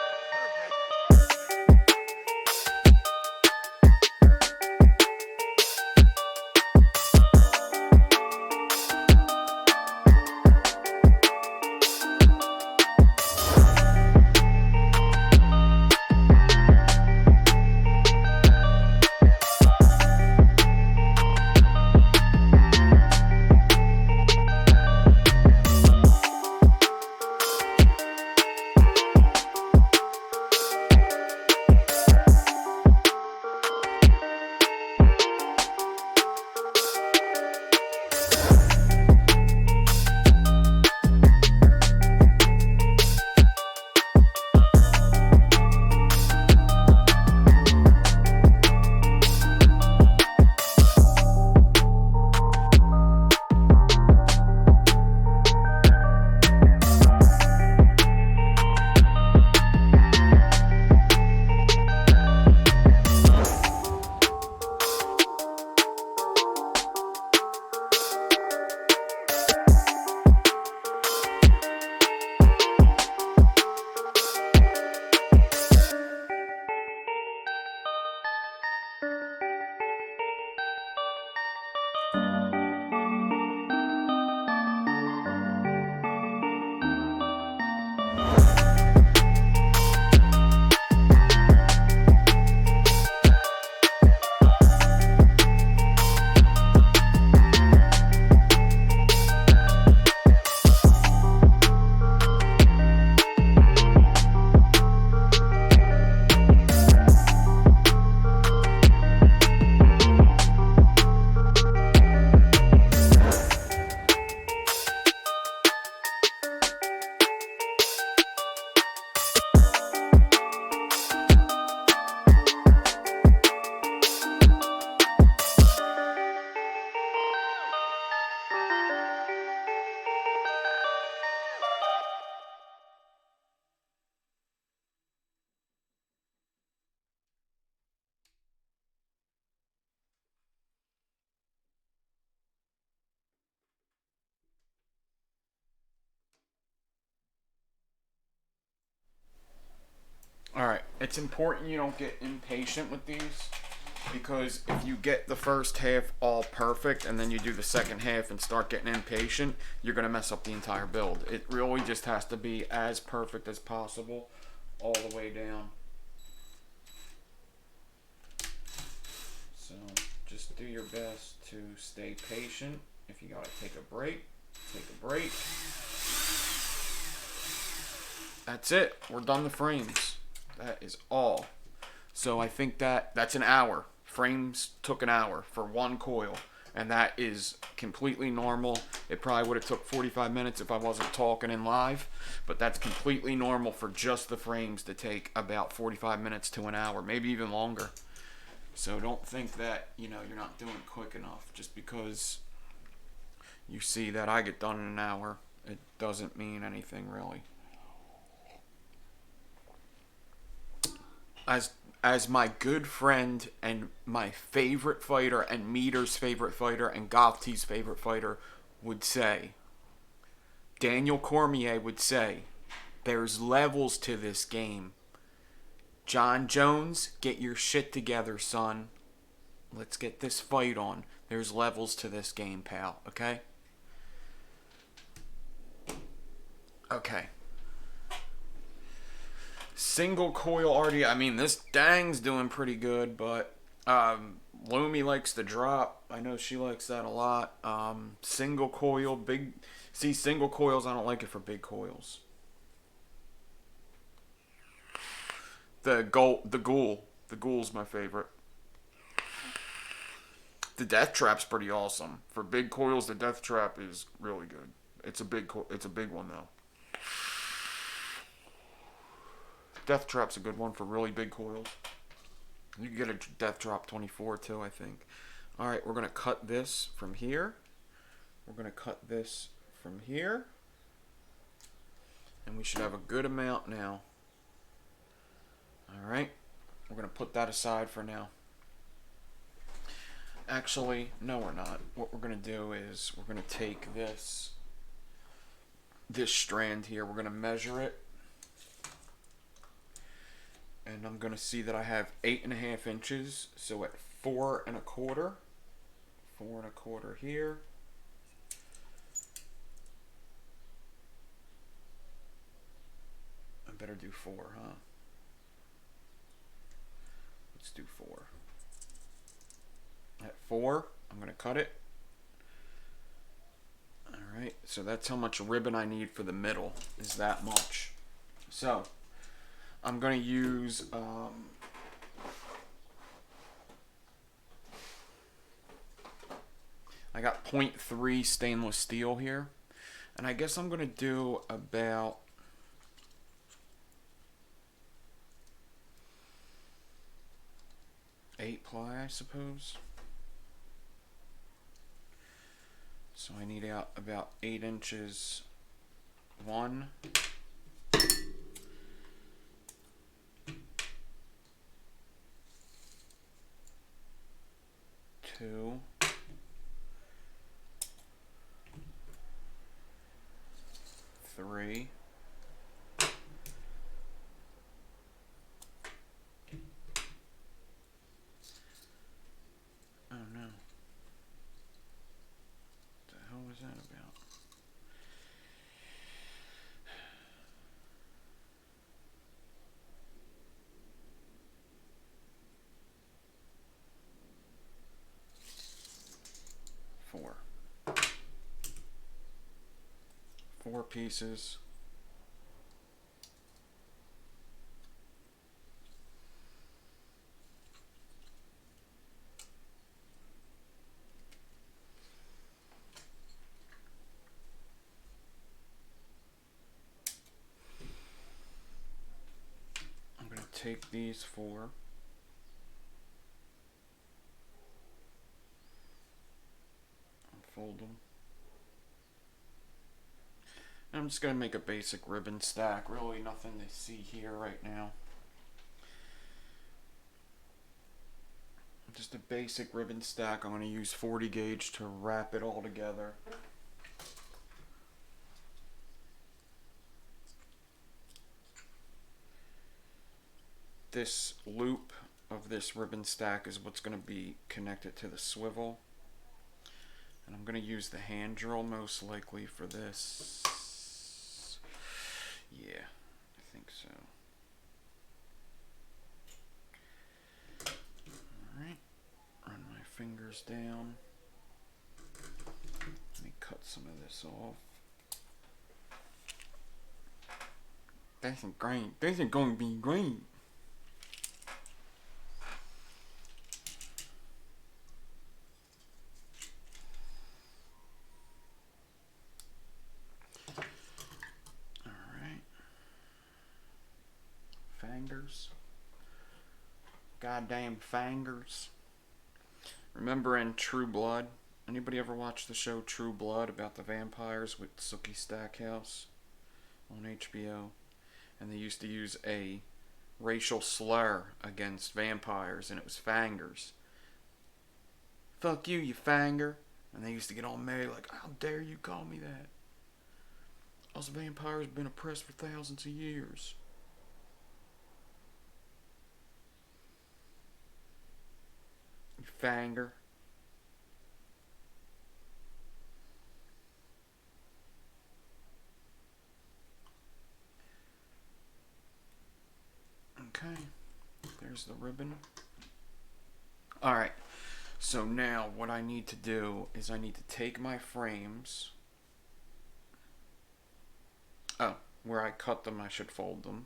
Alright, it's important you don't get impatient with these, because if you get the first half all perfect and then you do the second half and start getting impatient, you're going to mess up the entire build. It really just has to be as perfect as possible all the way down. So just do your best to stay patient. If you got to take a break, take a break. That's it. We're done the frames. That is all. So I think that's an hour. Frames took an hour for one coil, and that is completely normal. It probably would have took 45 minutes if I wasn't talking in live, but that's completely normal for just the frames to take about 45 minutes to an hour, maybe even longer. So don't think that, you're not doing quick enough just because you see that I get done in an hour. It doesn't mean anything really. As my good friend and my favorite fighter and Meter's favorite fighter and Goffty's favorite fighter would say, Daniel Cormier would say, there's levels to this game. John Jones, get your shit together, son. Let's get this fight on. There's levels to this game, pal, okay? Okay. Single coil already. I mean, this dang's doing pretty good, but Lumi likes the drop. I know she likes that a lot. Single coil, big. See, single coils, I don't like it for big coils. The ghoul's my favorite. The death trap's pretty awesome. For big coils, the death trap is really good. It's a big one though. Death Trap's a good one for really big coils. You can get a Death Drop 24 too, I think. Alright, we're going to cut this from here. We're going to cut this from here. And we should have a good amount now. Alright, we're going to put that aside for now. Actually, no we're not. What we're going to do is we're going to take this this strand here. We're going to measure it. And I'm going to see that I have 8.5 inches. So at 4.25. 4.25 here. I better do 4, huh? Let's do 4. At 4, I'm going to cut it. Alright, so that's how much ribbon I need for the middle, is that much. So, I'm going to use, I got .3 stainless steel here. And I guess I'm going to do about 8 ply, I suppose. So I need out about 8 inches. 1, 2, 3, 4. 4 pieces. I'm going to take these 4. Fold them. And I'm just going to make a basic ribbon stack. Really nothing to see here right now. Just a basic ribbon stack. I'm going to use 40 gauge to wrap it all together. This loop of this ribbon stack is what's going to be connected to the swivel. And I'm going to use the hand drill most likely for this. Yeah, I think so. Alright, run my fingers down. Let me cut some of this off. This is great. This is going to be great. Fingers. Goddamn fingers. Remember in True Blood? Anybody ever watch the show True Blood about the vampires with Sookie Stackhouse on HBO? And they used to use a racial slur against vampires, and it was fangers. Fuck you, you fanger. And they used to get all mad, like, how dare you call me that? Us vampires have been oppressed for thousands of years. You fanger. Okay, there's the ribbon. Alright, so now what I need to do is I need to take my frames. Oh, where I cut them, I should fold them.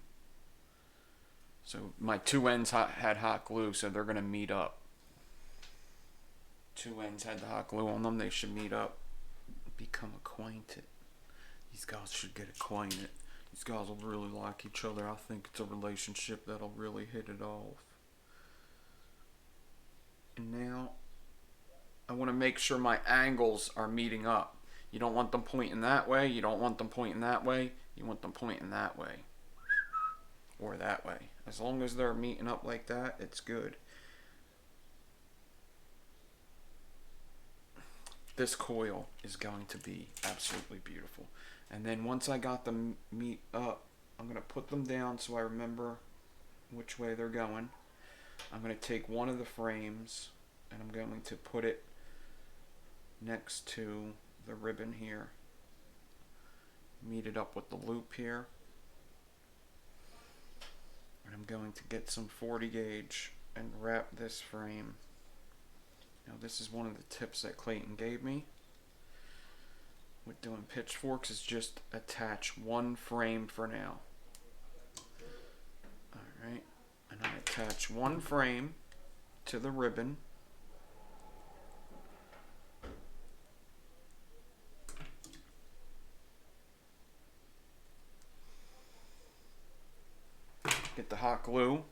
So my 2 ends had hot glue, so they're going to meet up. 2 ends had the hot glue on them, they should meet up. Become acquainted. These guys should get acquainted. These guys will really like each other. I think it's a relationship that'll really hit it off. And now, I want to make sure my angles are meeting up. You don't want them pointing that way. You don't want them pointing that way. You want them pointing that way. Or that way. As long as they're meeting up like that, it's good. This coil is going to be absolutely beautiful. And then once I got them meet up, I'm going to put them down so I remember which way they're going. I'm going to take one of the frames and I'm going to put it next to the ribbon here. Meet it up with the loop here. And I'm going to get some 40 gauge and wrap this frame. Now this is one of the tips that Clayton gave me with doing pitchforks, is just attach one frame for now. Alright, and I attach one frame to the ribbon. Get the hot glue,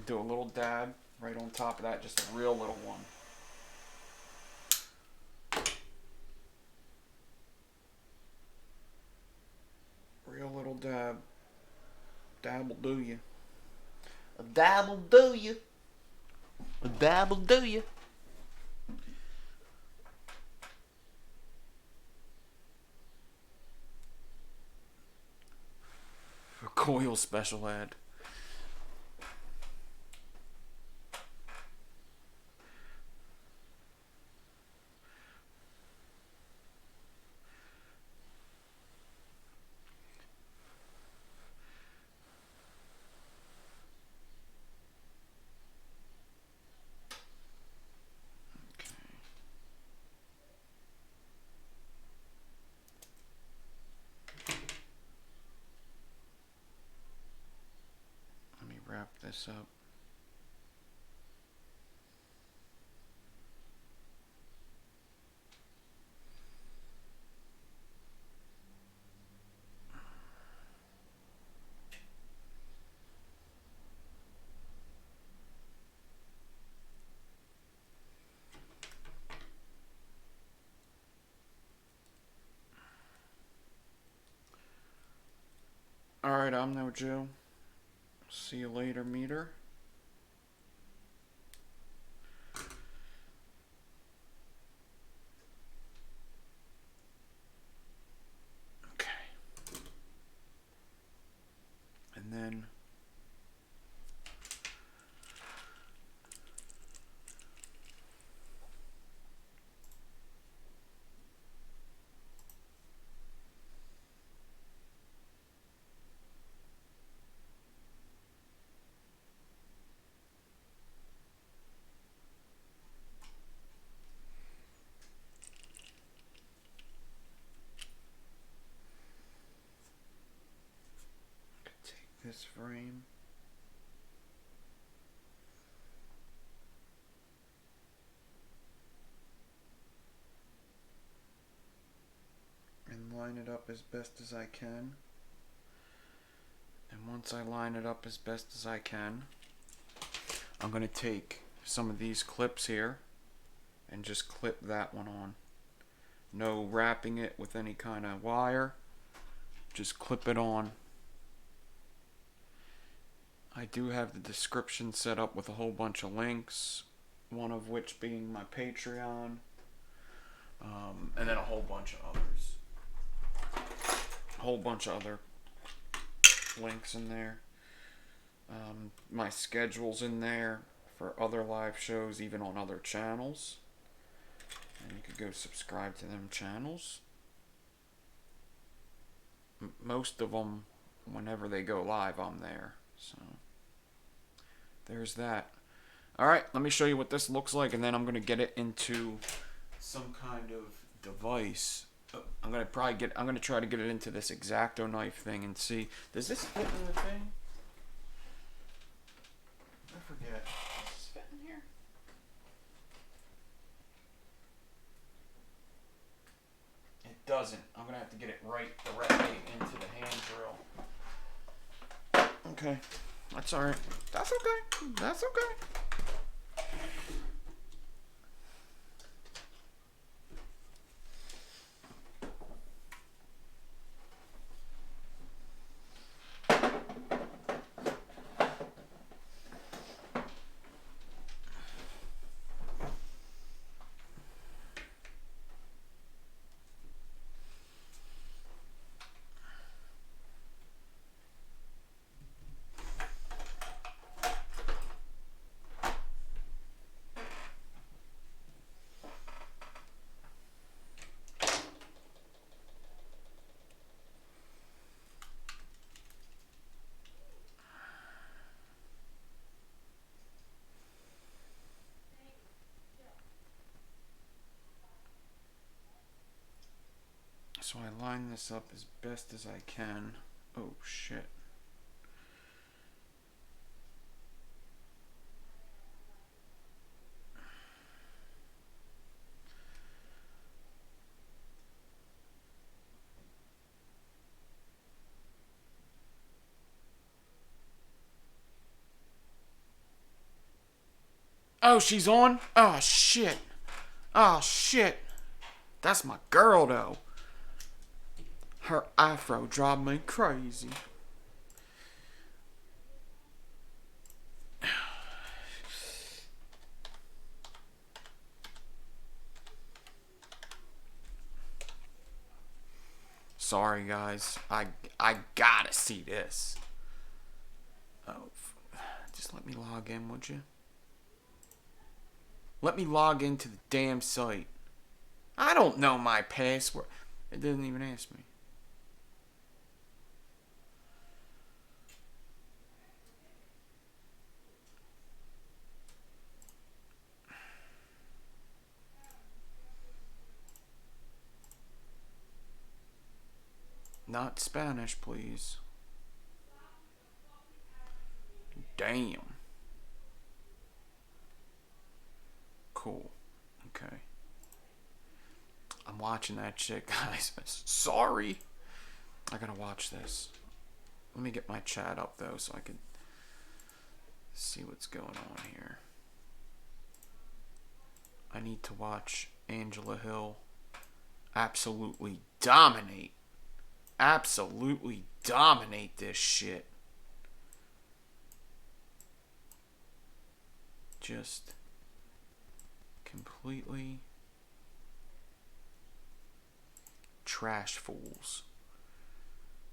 do a little dab right on top of that, just a real little one. Real little dab. Dab'll do you. A dab'll do you. A dab'll do you. A COIL special ad. Let me wrap this up. Alright, I'm no Joe. See you later, meter. Okay. And then take this frame. And line it up as best as I can. And once I line it up as best as I can, I'm going to take some of these clips here and just clip that one on. No wrapping it with any kind of wire. Just clip it on. I do have the description set up with a whole bunch of links, one of which being my Patreon, and then a whole bunch of others. A whole bunch of other links in there. My schedule's in there for other live shows, even on other channels. And you could go subscribe to them channels. Most of them, whenever they go live, I'm there. So there's that. Alright, let me show you what this looks like, and then I'm going to get it into some kind of device. I'm going to try to get it into this X-Acto knife thing and see, does this fit in the thing? I forget. Does this fit in here? It doesn't. I'm going to have to get it right directly into the hand drill. Okay. That's alright. That's okay. That's okay. So I line this up as best as I can. Oh shit. Oh, she's on? Oh shit. Oh shit. That's my girl though. Her afro drive me crazy. Sorry guys. I gotta see this. Oh, just let me log in, would you? Let me log into the damn site. I don't know my password. It didn't even ask me. Not Spanish, please. Damn. Cool. Okay. I'm watching that shit, guys. Sorry. I gotta watch this. Let me get my chat up, though, so I can see what's going on here. I need to watch Angela Hill absolutely dominate. Absolutely dominate this shit. Just completely trash fools.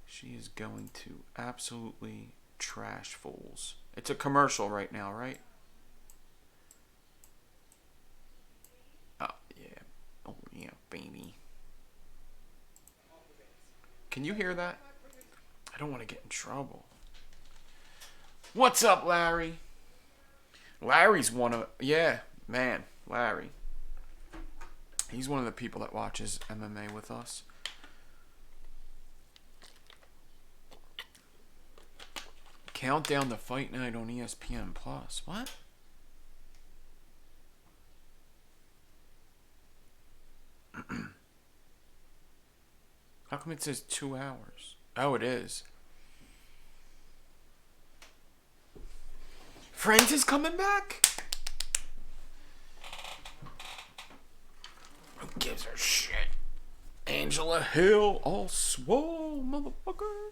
She is going to absolutely trash fools. It's a commercial right now, right? Oh, yeah. Oh, yeah, baby. Can you hear that? I don't want to get in trouble. What's up, Larry? Larry's one of... Yeah, man, Larry. He's one of the people that watches MMA with us. Countdown to Fight Night on ESPN Plus. What? How come it says 2 hours? Oh, it is. Friends is coming back? Who gives her shit? Angela Hill, all swole, motherfucker.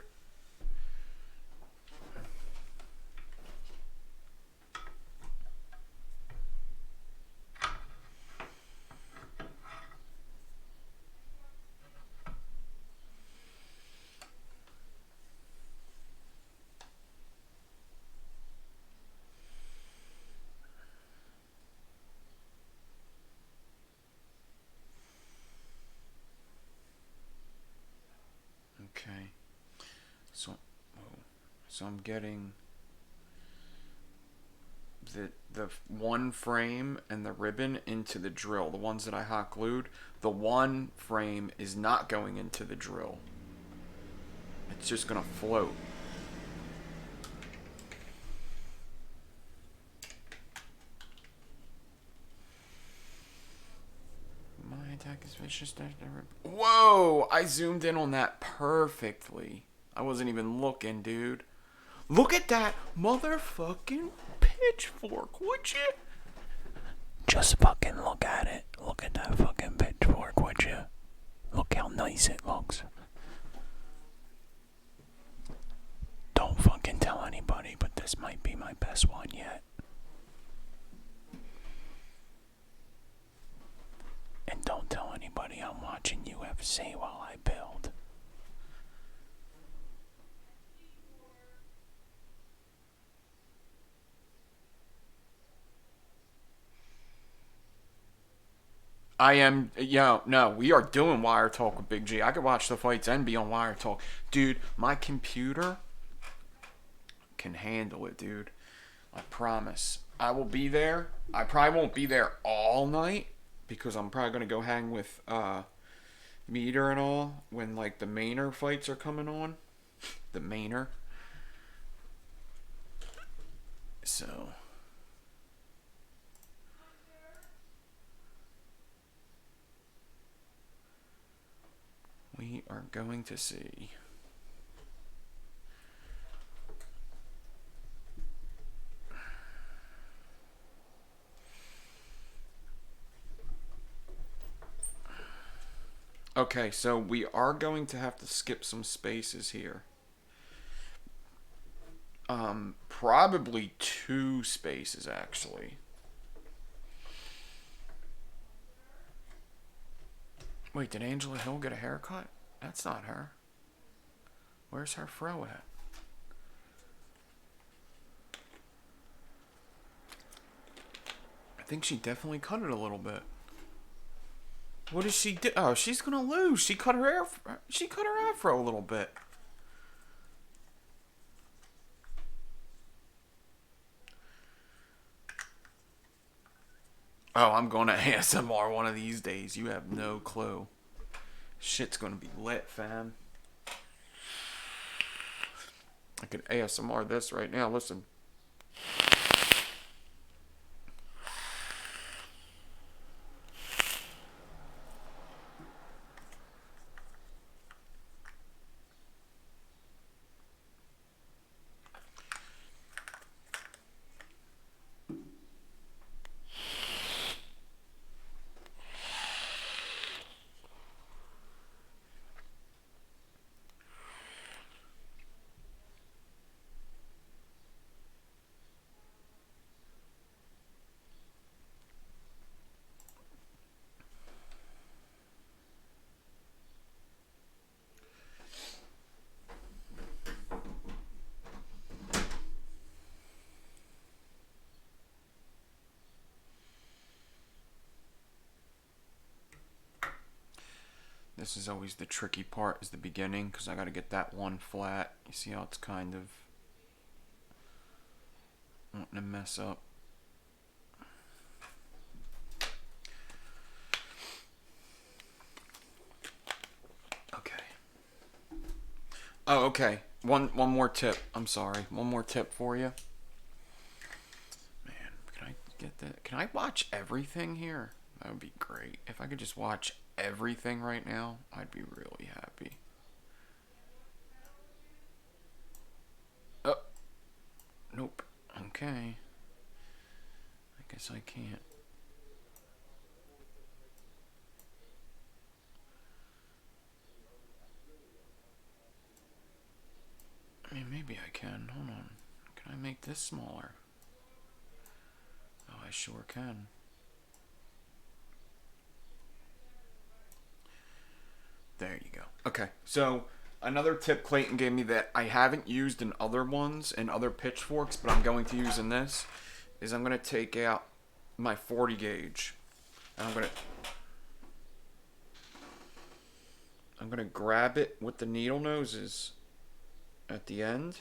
Okay. So I'm getting the one frame and the ribbon into the drill. The ones that I hot glued, the one frame is not going into the drill. It's just gonna float. My attack is vicious. Whoa! I zoomed in on that perfectly. I wasn't even looking, dude. Look at that motherfucking pitchfork, would you? Just fucking look at it. Look at that fucking pitchfork, would you? Look how nice it looks. Don't fucking tell anybody, but this might be my best one yet. And don't tell anybody I'm watching UFC while I build. I am, no, we are doing Wire Talk with Big G. I could watch the fights and be on Wire Talk. Dude, my computer can handle it, dude. I promise. I will be there. I probably won't be there all night because I'm probably going to go hang with meter and all when like the mainer fights are coming on. The mainer. So we are going to see. Okay, so we are going to have to skip some spaces here. Probably 2 spaces actually. Wait, did Angela Hill get a haircut? That's not her. Where's her fro at? I think she definitely cut it a little bit. What does she do? Oh, she's gonna lose. She cut her hair. She cut her afro a little bit. Oh, I'm gonna ASMR one of these days. You have no clue. Shit's gonna be lit, fam. I could ASMR this right now. Listen. This is always the tricky part, is the beginning, because I got to get that one flat. You see how it's kind of wanting to mess up. Okay. Oh, okay. One more tip. I'm sorry. One more tip for you. Man, can I get that? Can I watch everything here? That would be great. If I could just watch everything right now, I'd be really happy. Oh, nope. Okay. I guess I can't. I mean, maybe I can. Hold on. Can I make this smaller? Oh, I sure can. There you go. Okay, so another tip Clayton gave me that I haven't used in other ones, in other pitchforks, but I'm going to use in this, is I'm going to take out my 40 gauge. And I'm going to grab it with the needle noses at the end.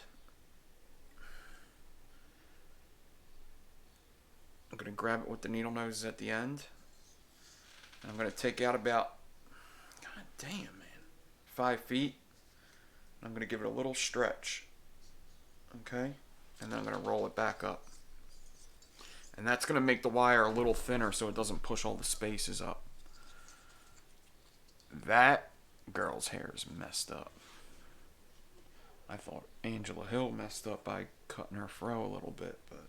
I'm going to grab it with the needle noses at the end. And I'm going to take out about, god damn, man, 5 feet. I'm going to give it a little stretch. Okay? And then I'm going to roll it back up. And that's going to make the wire a little thinner so it doesn't push all the spaces up. That girl's hair is messed up. I thought Angela Hill messed up by cutting her fro a little bit, but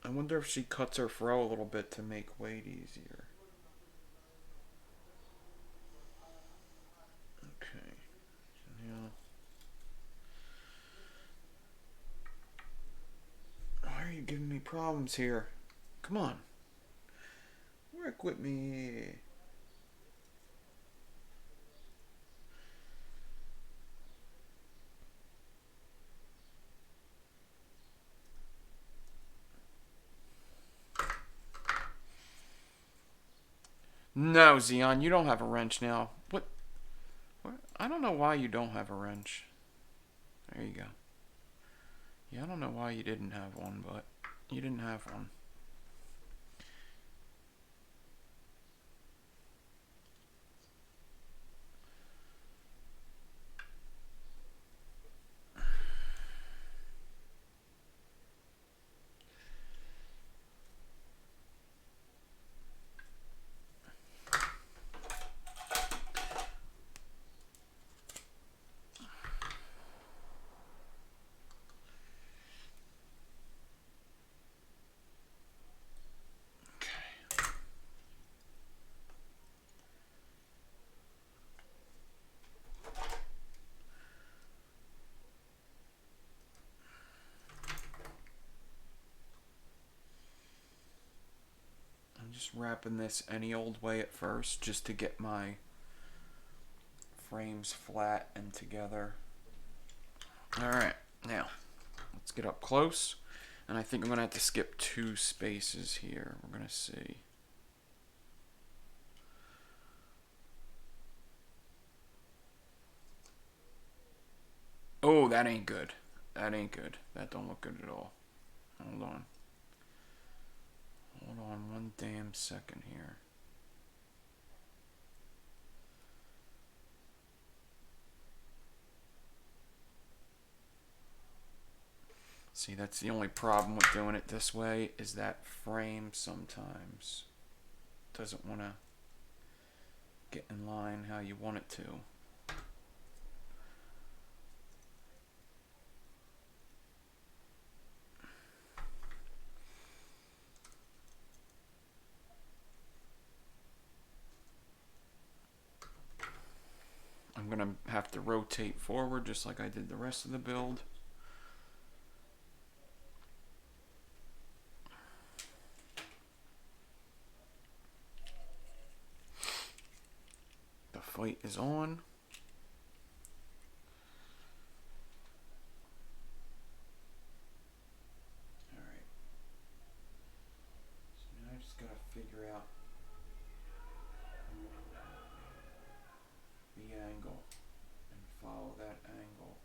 I wonder if she cuts her fro a little bit to make weight easier. Okay. Yeah. Why are you giving me problems here? Come on. Work with me. No, Xeon, you don't have a wrench now. What? I don't know why you don't have a wrench. There you go. Yeah, I don't know why you didn't have one, but you didn't have one. just wrapping this any old way at first, just to get my frames flat and together. Alright, now let's get up close. And I think I'm going to have to skip 2 spaces here. We're going to see. Oh, that ain't good. That ain't good. That don't look good at all. Hold on. Hold on one damn second here. See, that's the only problem with doing it this way, is that frame sometimes doesn't want to get in line how you want it to. I'm going to have to rotate forward just like I did the rest of the build. The fight is on. Alright. So now I just got to figure out the angle and follow that angle.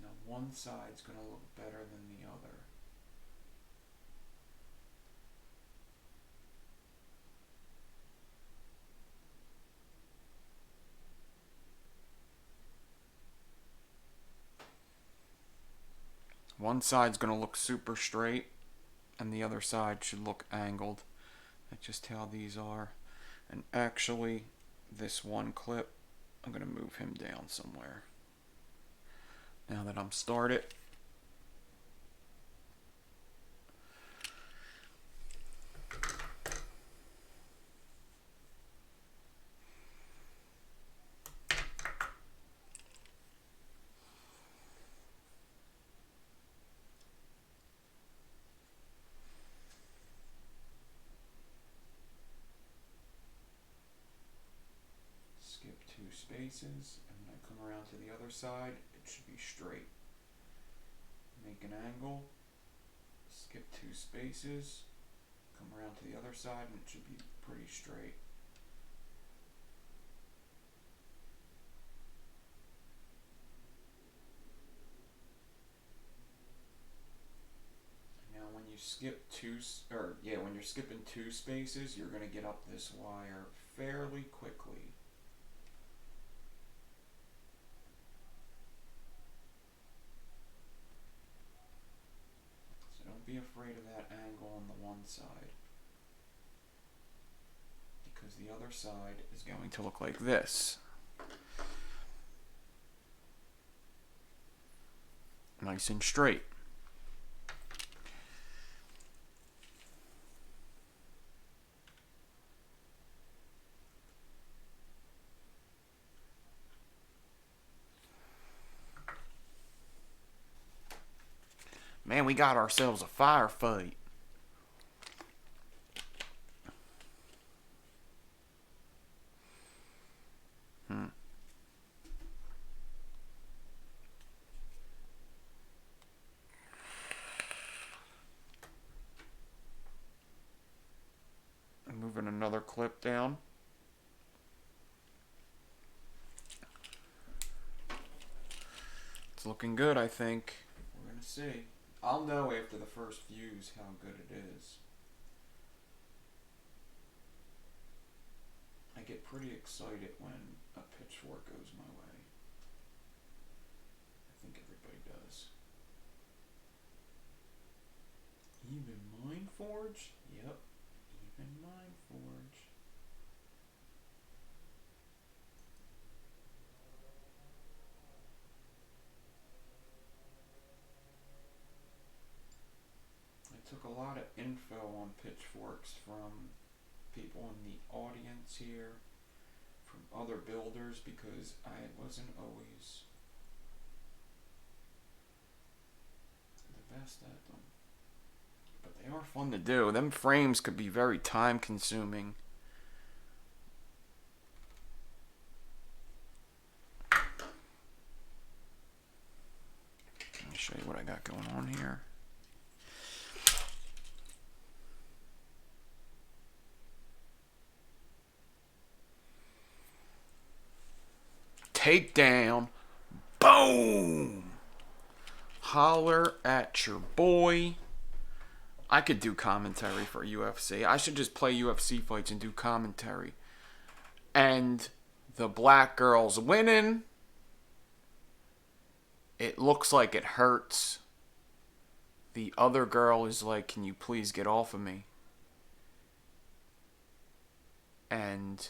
Now one side's going to look better than the other. One side's going to look super straight and the other side should look angled. That's just how these are. And actually, this one clip, I'm going to move him down somewhere. Now that I'm started, skip 2 spaces, and when I come around to the other side, it should be straight. Make an angle, skip 2 spaces, come around to the other side, and it should be pretty straight. Now when you skip when you're skipping 2 spaces, you're going to get up this wire fairly quickly. Don't be afraid of that angle on the one side, because the other side is going to look like this. Nice and straight. Man, we got ourselves a firefight. I'm moving another clip down. It's looking good, I think. We're gonna see. I'll know after the first views how good it is. I get pretty excited when a pitchfork goes my way. I think everybody does. Even Mindforge? Yep. Even Mindforge. I took a lot of info on pitchforks from people in the audience here, from other builders, because I wasn't always the best at them. But they are fun to do. Them frames could be very time consuming. Let me show you what I got going on here. Takedown. Boom. Holler at your boy. I could do commentary for UFC. I should just play UFC fights and do commentary. And the black girl's winning. It looks like it hurts. The other girl is like, can you please get off of me? And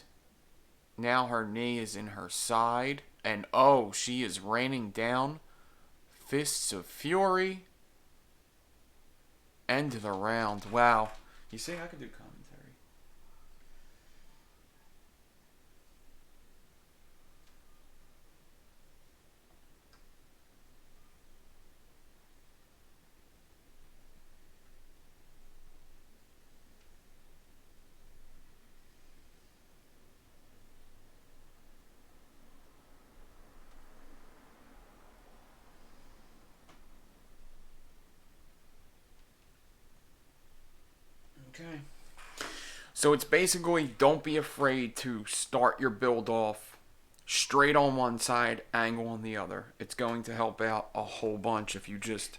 now her knee is in her side. And oh, she is raining down fists of fury. End of the round. Wow. You see, I could do commentary. Okay. So it's basically, don't be afraid to start your build off straight on one side, angle on the other. It's going to help out a whole bunch if you just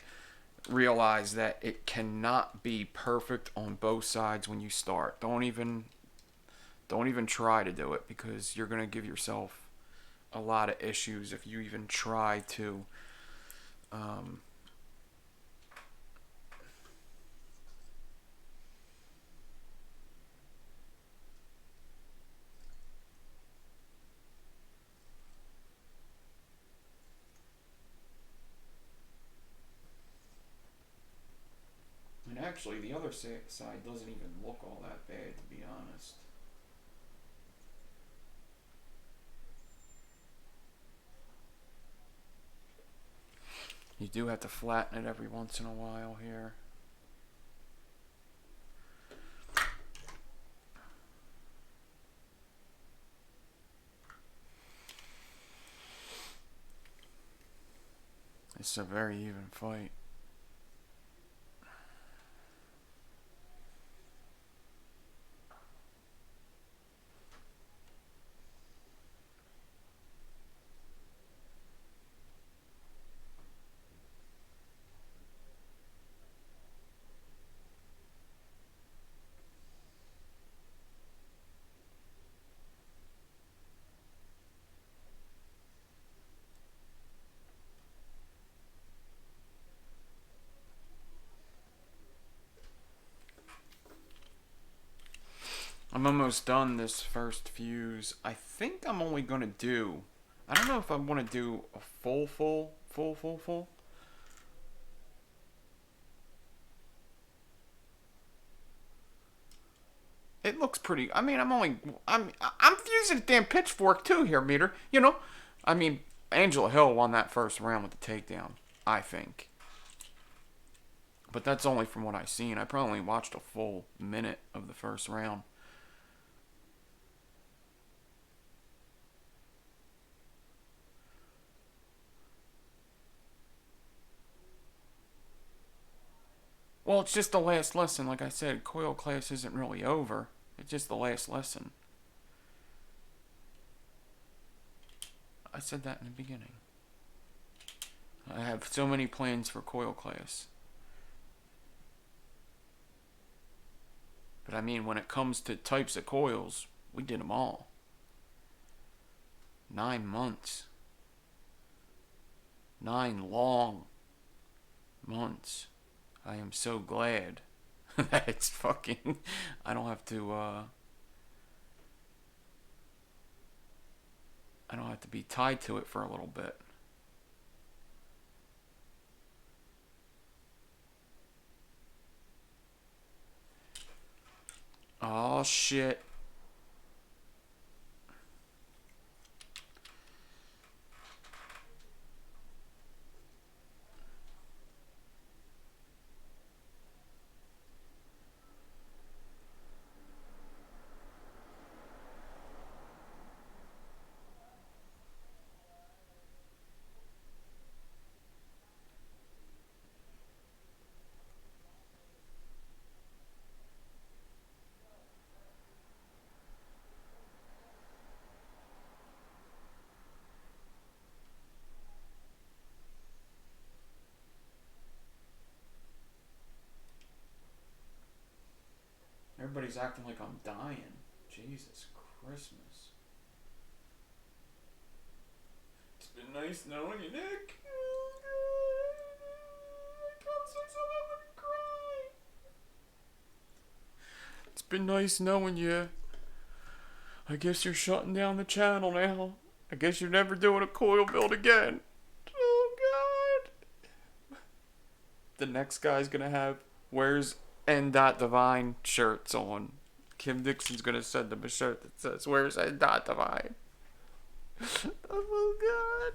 realize that it cannot be perfect on both sides when you start. Don't even try to do it, because you're going to give yourself a lot of issues if you even try to and actually the other side doesn't even look all that bad, to be honest. You do have to flatten it every once in a while here. It's a very even fight. I'm almost done this first fuse. I think I'm only going to do, I don't know if I want to do a full. It looks pretty. I mean, I'm fusing a damn pitchfork too here, meter. You know, I mean, Angela Hill won that first round with the takedown, I think. But that's only from what I've seen. I probably only watched a full minute of the first round. Well, it's just the last lesson. Like I said, COIL class isn't really over. It's just the last lesson. I said that in the beginning. I have so many plans for COIL class. But I mean, when it comes to types of coils, we did them all. 9 months. 9 long months. I am so glad that it's fucking, I don't have to be tied to it for a little bit. Oh shit. Everybody's acting like I'm dying. Jesus Christmas. It's been nice knowing you, Nick. Oh, God. I can't say something, I'm gonna cry. It's been nice knowing you. I guess you're shutting down the channel now. I guess you're never doing a coil build again. Oh, God. The next guy's gonna have Where's N. Divine shirts on. Kim Dixon's gonna send him a shirt that says Where's N. Divine. Oh, God.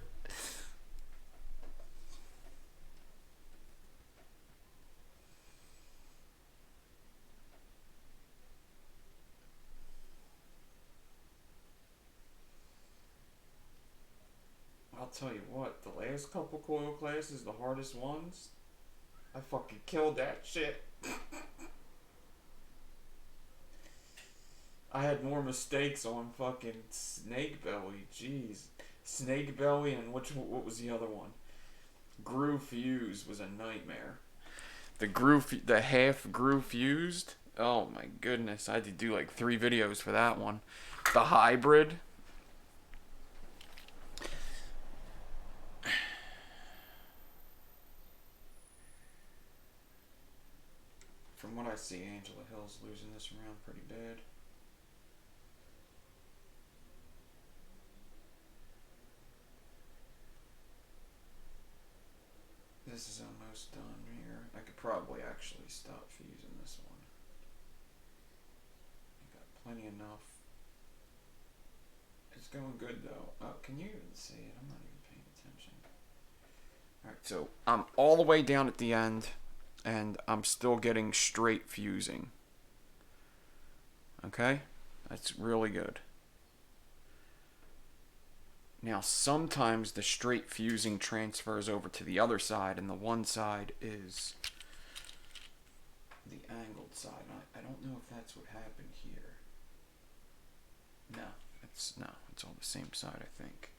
I'll tell you what, the last couple coil classes, the hardest ones, I fucking killed that shit. I had more mistakes on fucking Snake Belly, jeez. Snake Belly and what was the other one? Groove Fuse was a nightmare. The half groove fused, oh my goodness, I had to do like 3 videos for that one. The hybrid. From what I see, Angela Hill's losing this round pretty bad. This is almost done here. I could probably actually stop fusing this one. I got plenty enough. It's going good though. Oh, can you even see it? I'm not even paying attention. Alright, so I'm all the way down at the end, and I'm still getting straight fusing. Okay? That's really good. Now, sometimes the straight fusing transfers over to the other side, and the one side is the angled side. I don't know if that's what happened here. No, it's all the same side, I think.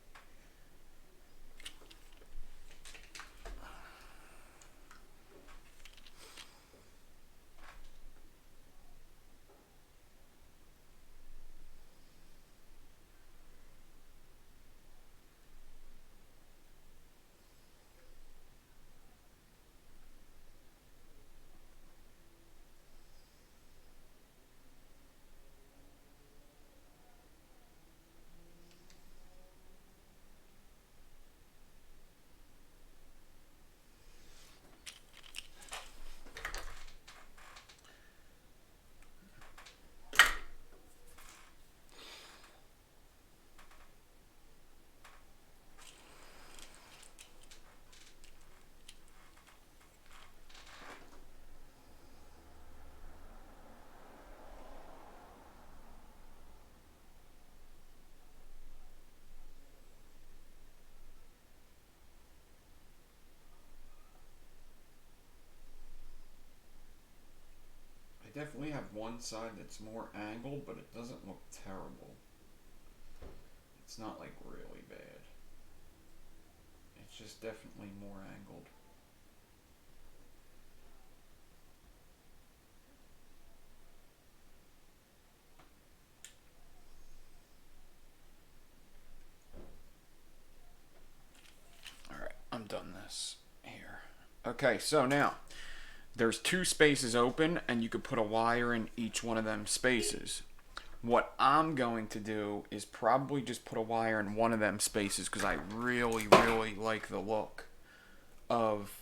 I definitely have one side that's more angled, but it doesn't look terrible. It's not like really bad. It's just definitely more angled. Alright, I'm done this here. Okay, so now there's 2 spaces open, and you could put a wire in each one of them spaces. What I'm going to do is probably just put a wire in one of them spaces, because I really, really like the look of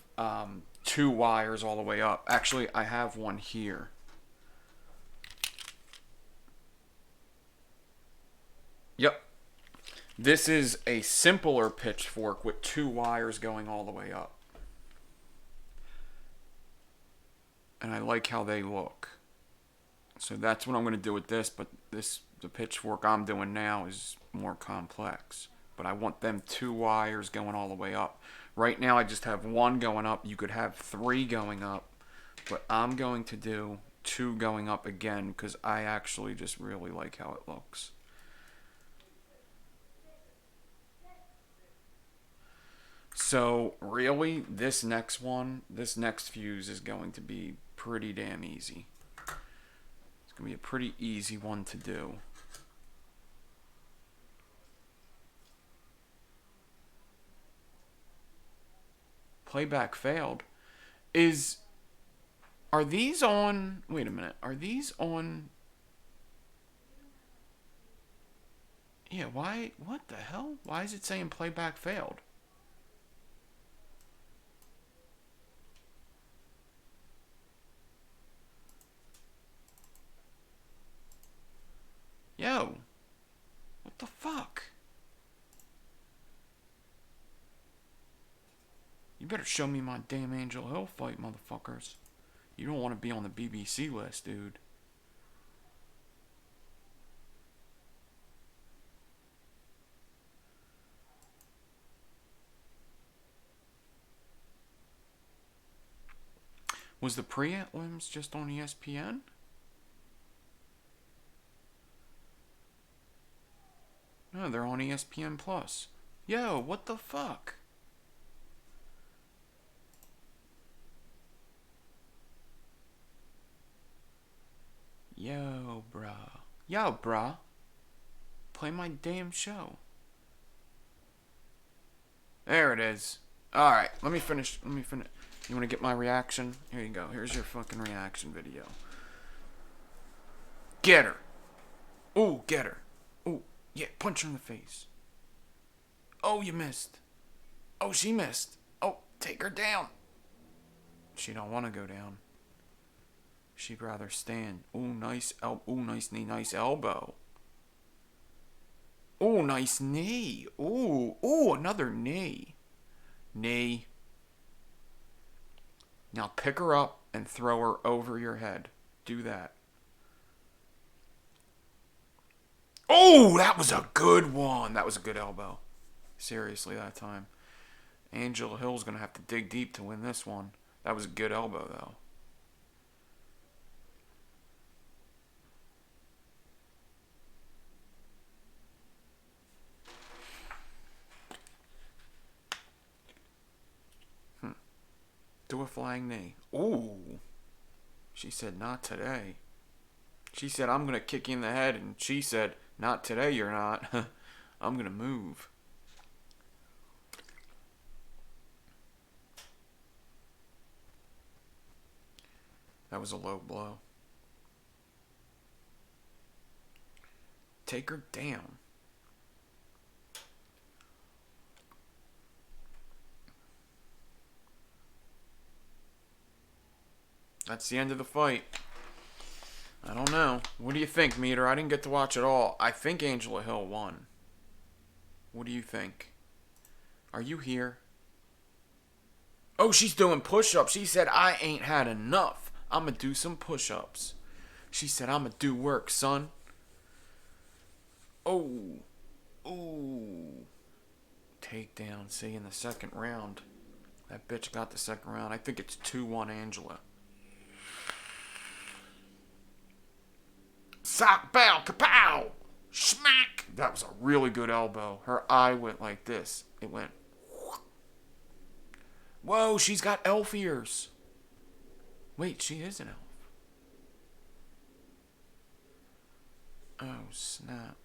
2 wires all the way up. Actually, I have one here. Yep. This is a simpler pitchfork with 2 wires going all the way up. And I like how they look. So that's what I'm going to do with this, but the pitchfork I'm doing now is more complex. But I want them 2 wires going all the way up. Right now I just have 1 going up. You could have 3 going up, but I'm going to do 2 going up again because I actually just really like how it looks. So really, this next fuse is going to be pretty damn easy. It's gonna be a pretty easy one to do. Playback failed. Are these on? Wait a minute. Are these on? Yeah, why? What the hell? Why is it saying playback failed? Yo, what the fuck? You better show me my damn Angel Hill fight, motherfuckers. You don't want to be on the BBC list, dude. Was the prelims just on ESPN? No, they're on ESPN Plus. Yo, what the fuck? Yo, bruh. Yo, bruh. Play my damn show. There it is. Alright, let me finish. You want to get my reaction? Here you go. Here's your fucking reaction video. Get her. Ooh, get her. Ooh, yeah, punch her in the face. Oh, you missed. Oh, she missed. Oh, take her down. She don't want to go down. She'd rather stand. Ooh, nice ooh, nice knee, nice elbow. Ooh, nice knee. Ooh, another knee. Knee. Now pick her up and throw her over your head. Do that. Oh, that was a good one. That was a good elbow. Seriously, that time. Angel Hill's going to have to dig deep to win this one. That was a good elbow, though. Do a flying knee. Ooh. She said, not today. She said, I'm going to kick you in the head. And she said, not today, you're not. I'm going to move. That was a low blow. Take her down. That's the end of the fight. I don't know. What do you think, Meter? I didn't get to watch it all. I think Angela Hill won. What do you think? Are you here? Oh, she's doing push-ups. She said, I ain't had enough. I'm going to do some push-ups. She said, I'm going to do work, son. Oh. Ooh. Takedown. See, in the second round. That bitch got the second round. I think it's 2-1 Angela. Sock, bow, kapow! Smack! That was a really good elbow. Her eye went like this. It went. Whoa, she's got elf ears. Wait, she is an elf. Oh, snap.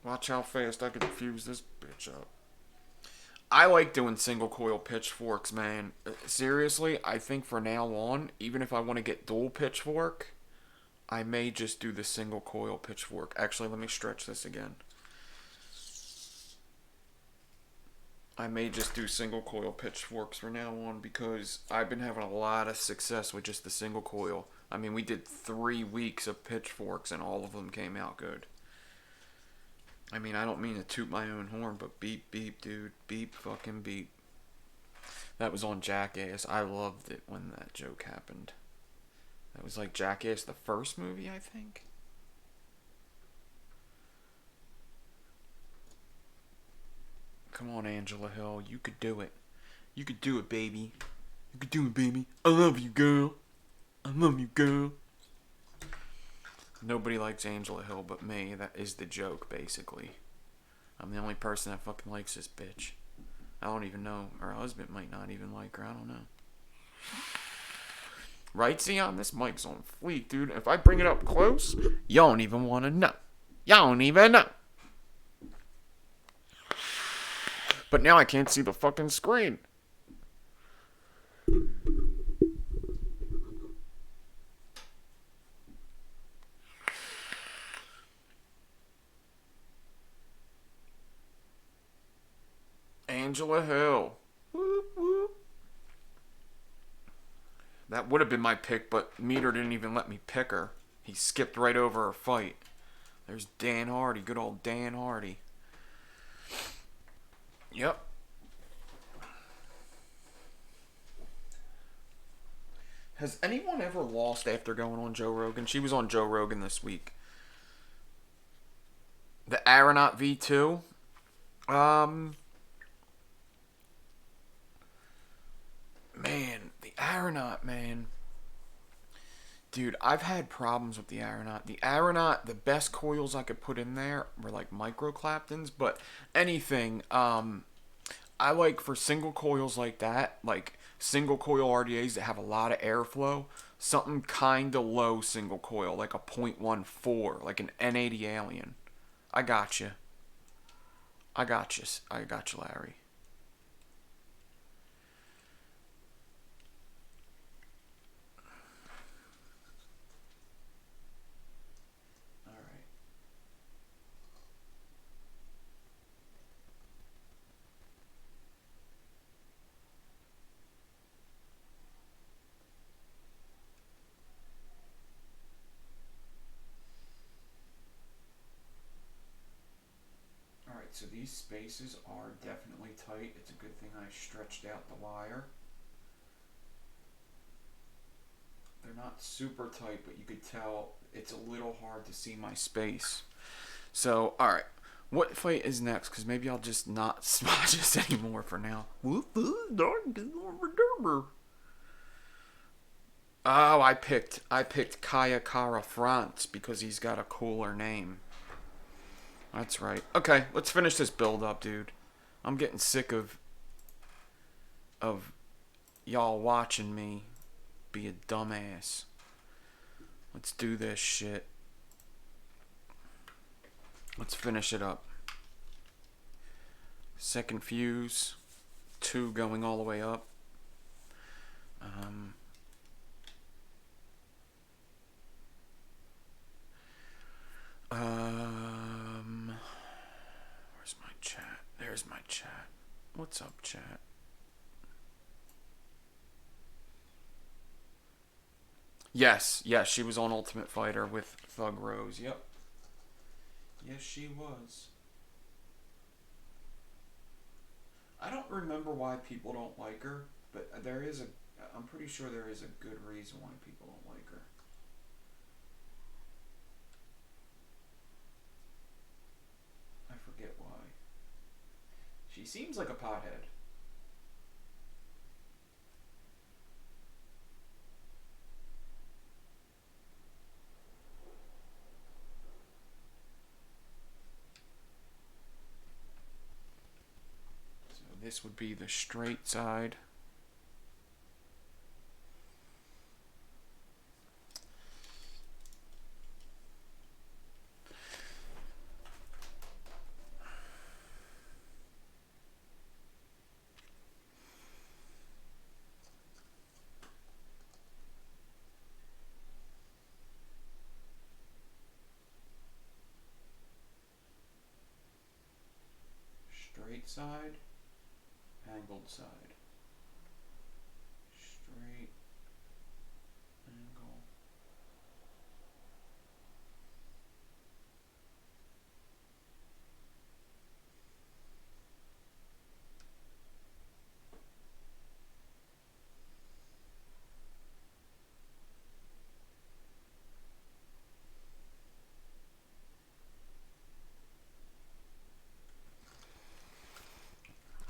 Watch how fast I can fuse this bitch up. I like doing single coil pitchforks, man. Seriously, I think from now on, even if I want to get dual pitchfork, I may just do the single coil pitchfork. Actually, let me stretch this again. I may just do single coil pitchforks from now on because I've been having a lot of success with just the single coil. I mean, we did 3 weeks of pitchforks and all of them came out good. I mean, I don't mean to toot my own horn, but beep, beep, dude. Beep, fucking beep. That was on Jackass. I loved it when that joke happened. That was like Jackass, the first movie, I think. Come on, Angela Hill. You could do it. You could do it, baby. You could do it, baby. I love you, girl. I love you, girl. Nobody likes Angela Hill but me. That is the joke, basically. I'm the only person that fucking likes this bitch. I don't even know. Her husband might not even like her. I don't know. Right, Zion? This mic's on fleek, dude. If I bring it up close, you don't even want to know. You don't even know. But now I can't see the fucking screen. Angela Hill. Whoop, whoop. That would have been my pick, but Meter didn't even let me pick her. He skipped right over her fight. There's Dan Hardy. Good old Dan Hardy. Yep. Has anyone ever lost after going on Joe Rogan? She was on Joe Rogan this week. The Aeronaut V2. Man, the Aeronaut, man. Dude, I've had problems with the Aeronaut. The Aeronaut, the best coils I could put in there were like micro Claptons, but anything, I like for single coils like that, like single coil RDAs that have a lot of airflow, something kinda low single coil, like a .14, like an N80 Alien. I got you. I got you. I got you, Larry. All right. Alright, so these spaces are definitely tight. It's a good thing I stretched out the wire. They're not super tight, but you could tell it's a little hard to see my space. So, alright. What fight is next? Because maybe I'll just not spot this anymore for now. Oh, I picked Kaya Kara France because he's got a cooler name. That's right. Okay, let's finish this build up, dude. I'm getting sick of y'all watching me be a dumbass. Let's do this shit. Let's finish it up. Second fuse, 2 going all the way up. Where's my chat? There's my chat. What's up, chat? Yes, she was on Ultimate Fighter with Thug Rose. Yep. Yes, she was. I don't remember why people don't like her, but I'm pretty sure there is a good reason why people don't like her. I forget why. She seems like a pothead. So this would be the straight side. Straight side, angled side. Straight, angle.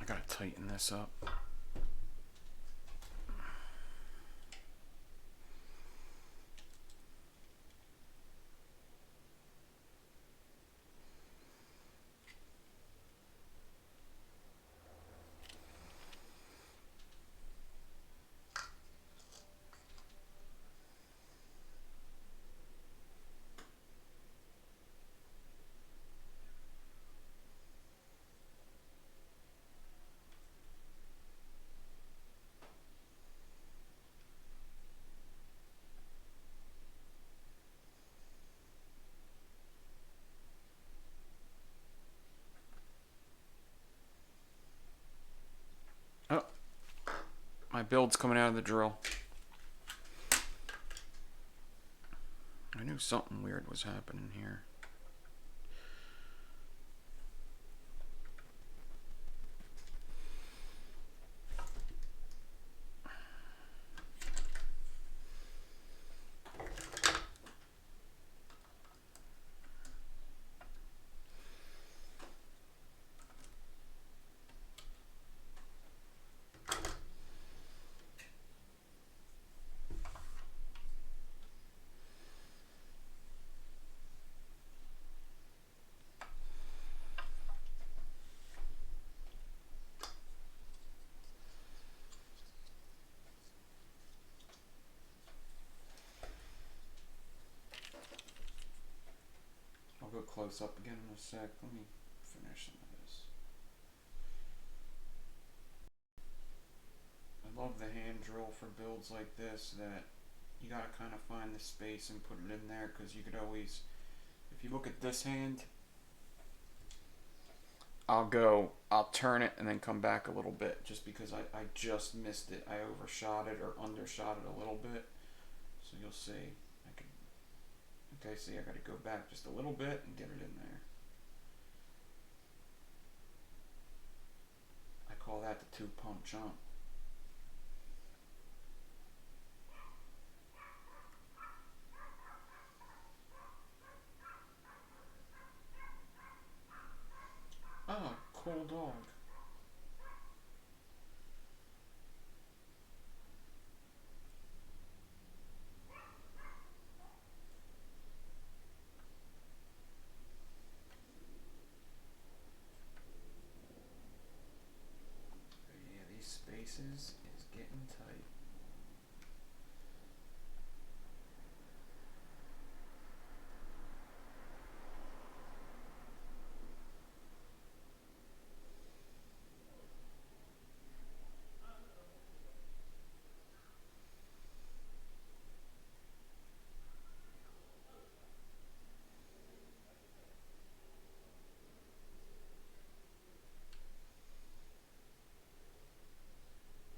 I gotta tighten this up. My build's coming out of the drill. I knew something weird was happening here. I'll go close up again in a sec. Let me finish some of this. I love the hand drill for builds like this, that you gotta kind of find the space and put it in there, because you could always, if you look at this hand, I'll turn it and then come back a little bit, just because I just missed it. I overshot it or undershot it a little bit. So you'll see. Okay, see, I gotta go back just a little bit and get it in there. I call that the 2-pump jump. Oh, cool dog. Yeah, these spaces is getting tight.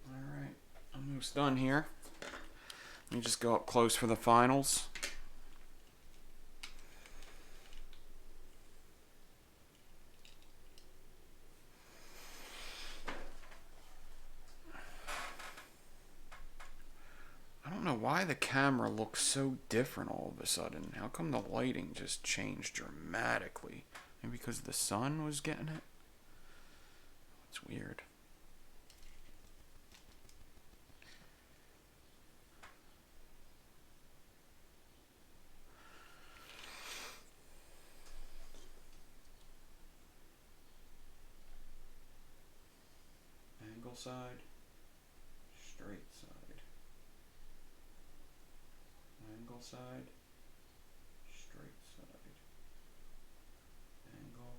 Alright, almost done here. Let me just go up close for the finals. I don't know why the camera looks so different all of a sudden. How come the lighting just changed dramatically? Maybe because the sun was getting it? It's weird. Angle side, straight side. Angle side, straight side. Angle.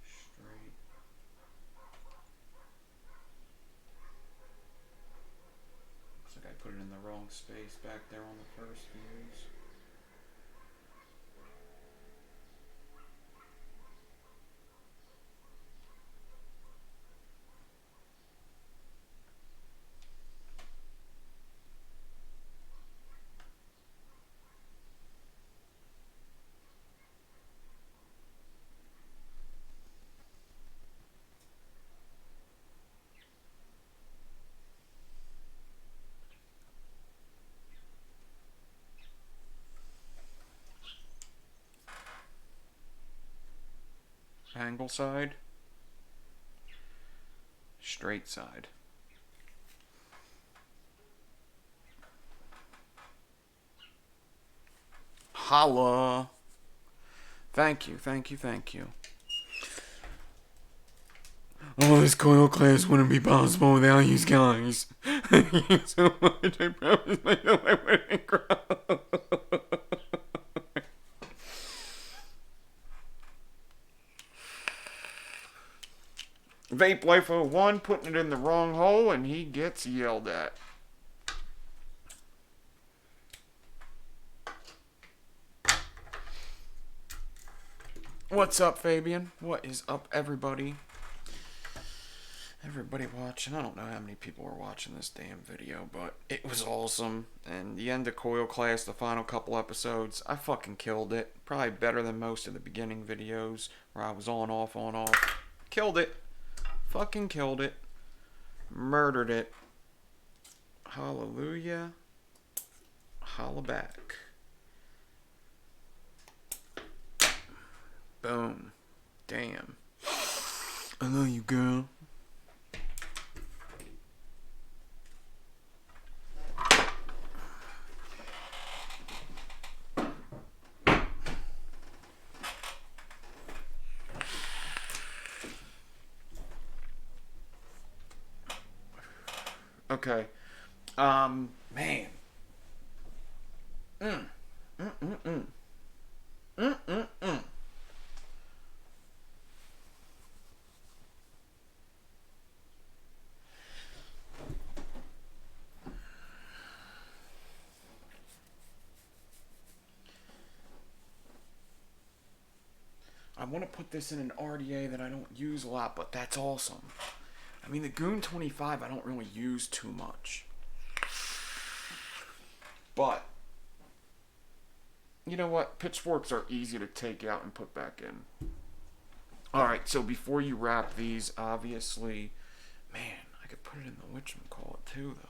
Straight. Looks like I put it in the wrong space back there on the first views. Angle side, straight side. Holla! Thank you, thank you, thank you. Oh, this coil class wouldn't be possible without you guys. Thank you so much. I promise myself I wouldn't cry. Vape Life 01 putting it in the wrong hole and he gets yelled at. What's up, Fabian? What is up, everybody? Everybody watching. I don't know how many people were watching this damn video, but it was awesome. And the end of COIL CLASS, the final couple episodes, I fucking killed it. Probably better than most of the beginning videos where I was on, off, on, off. Killed it. Fucking killed it. Murdered it. Hallelujah. Holla back. Boom. Damn. I love you, girl. Okay. Man. I want to put this in an RDA that I don't use a lot, but that's awesome. I mean, the Goon 25 I don't really use too much. But, you know what? Pitchforks are easy to take out and put back in. Alright, so before you wrap these, obviously, man, I could put it in the whatchamacallit too, though.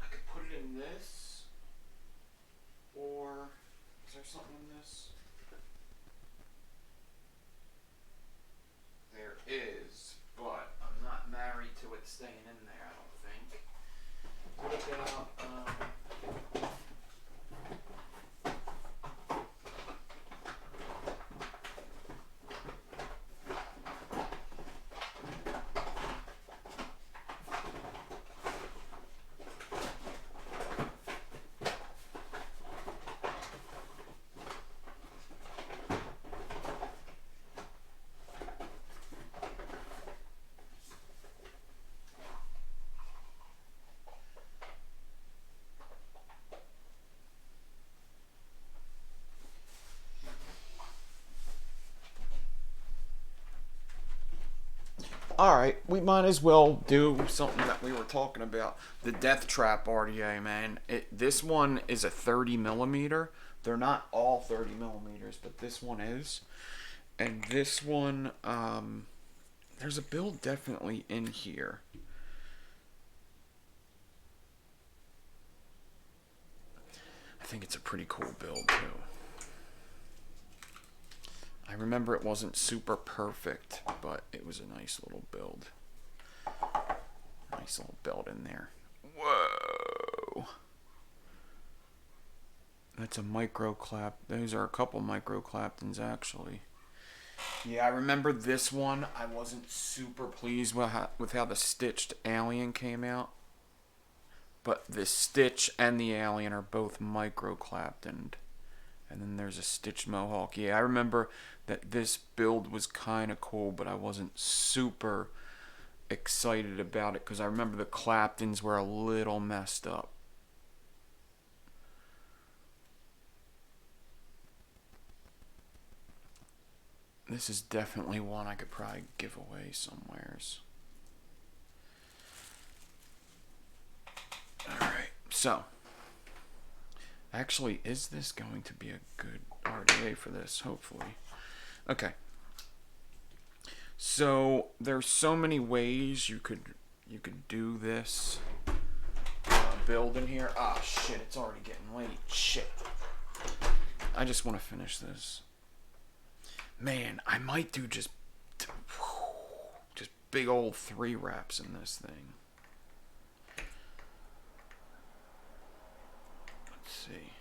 I could put it in this, or is there something in this? There is, but I'm not married to it staying in there, I don't think. What about, Alright, we might as well do something that we were talking about. The Death Trap RDA, man. This one is a 30 millimeter. They're not all 30 millimeters, but this one is. And this one, there's a build definitely in here. I think it's a pretty cool build, too. I remember it wasn't super perfect, but it was a nice little build. Nice little build in there. Whoa! That's a micro clap. Those are a couple micro Claptons, actually. Yeah, I remember this one. I wasn't super pleased with how the stitched alien came out. But the stitch and the alien are both micro Claptoned. And then there's a stitched mohawk. Yeah, I remember that this build was kind of cool, but I wasn't super excited about it because I remember the Claptons were a little messed up. This is definitely one I could probably give away somewheres. Alright, so. Actually, is this going to be a good RDA for this? Hopefully. Okay. So, there's so many ways you could do this build in here. Ah, shit, it's already getting late. Shit. I just want to finish this. Man, I might do just big old 3 wraps in this thing. Let's see.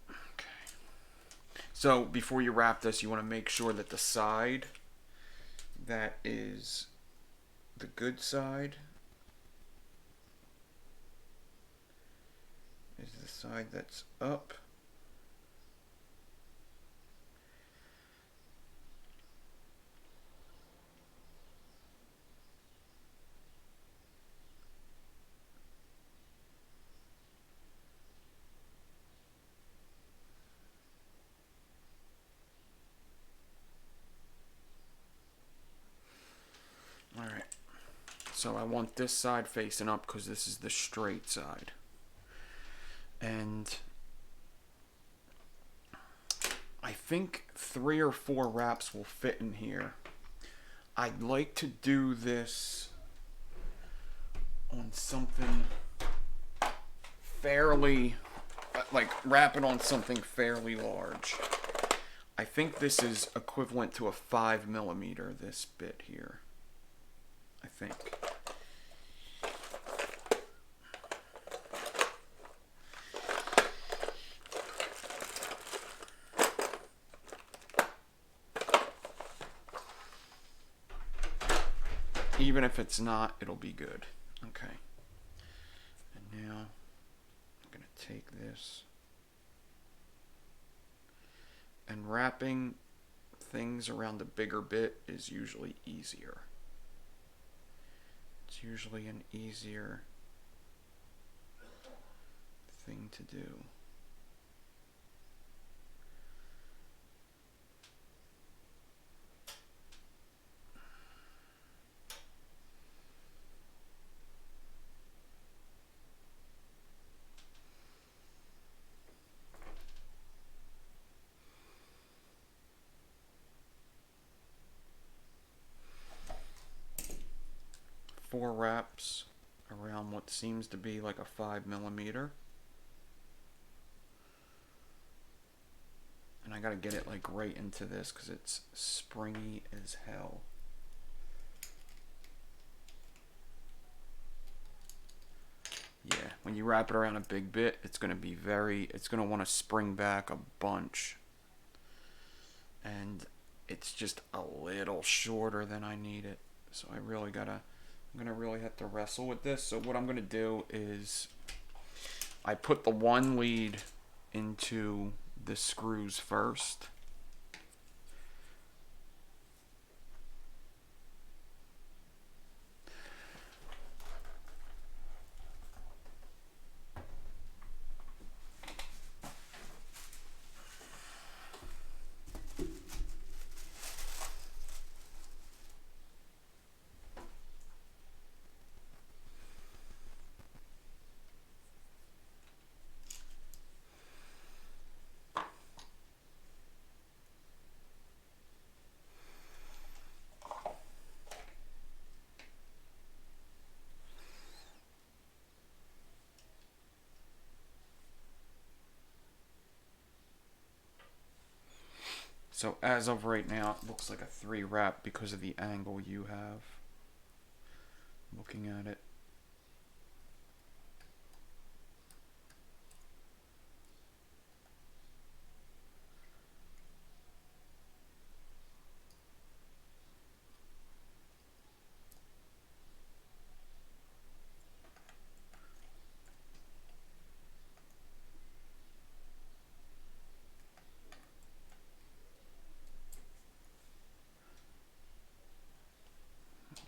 Okay. So before you wrap this, you want to make sure that the side that is the good side is the side that's up. Alright, so I want this side facing up because this is the straight side. And I think 3 or 4 wraps will fit in here. I'd like to do this on something fairly, like wrap it on something fairly large. I think this is equivalent to a 5mm, this bit here. I think. Even if it's not, it'll be good. Okay. And now I'm going to take this. And wrapping things around the bigger bit is usually easier. It's usually an easier thing to do. Four wraps around what seems to be like a 5mm. And I gotta get it like right into this because it's springy as hell. Yeah, when you wrap it around a big bit, it's gonna be it's gonna want to spring back a bunch. And it's just a little shorter than I need it. So I'm gonna really have to wrestle with this. So what I'm gonna do is I put the one lead into the screws first. So as of right now, it looks like a 3 wrap because of the angle you have looking at it.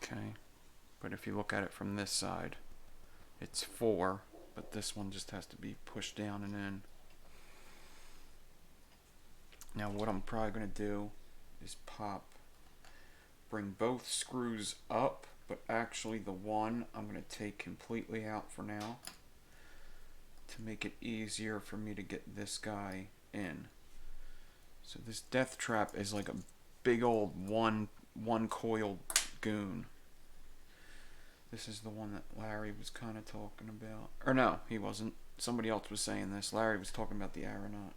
Okay, but if you look at it from this side, it's 4, but this one just has to be pushed down and in. Now what I'm probably going to do is bring both screws up, but actually the one I'm going to take completely out for now to make it easier for me to get this guy in. So this death trap is like a big old one coil goon. This is the one that Larry was kind of talking about. Or no, he wasn't. Somebody else was saying this. Larry was talking about the aeronaut.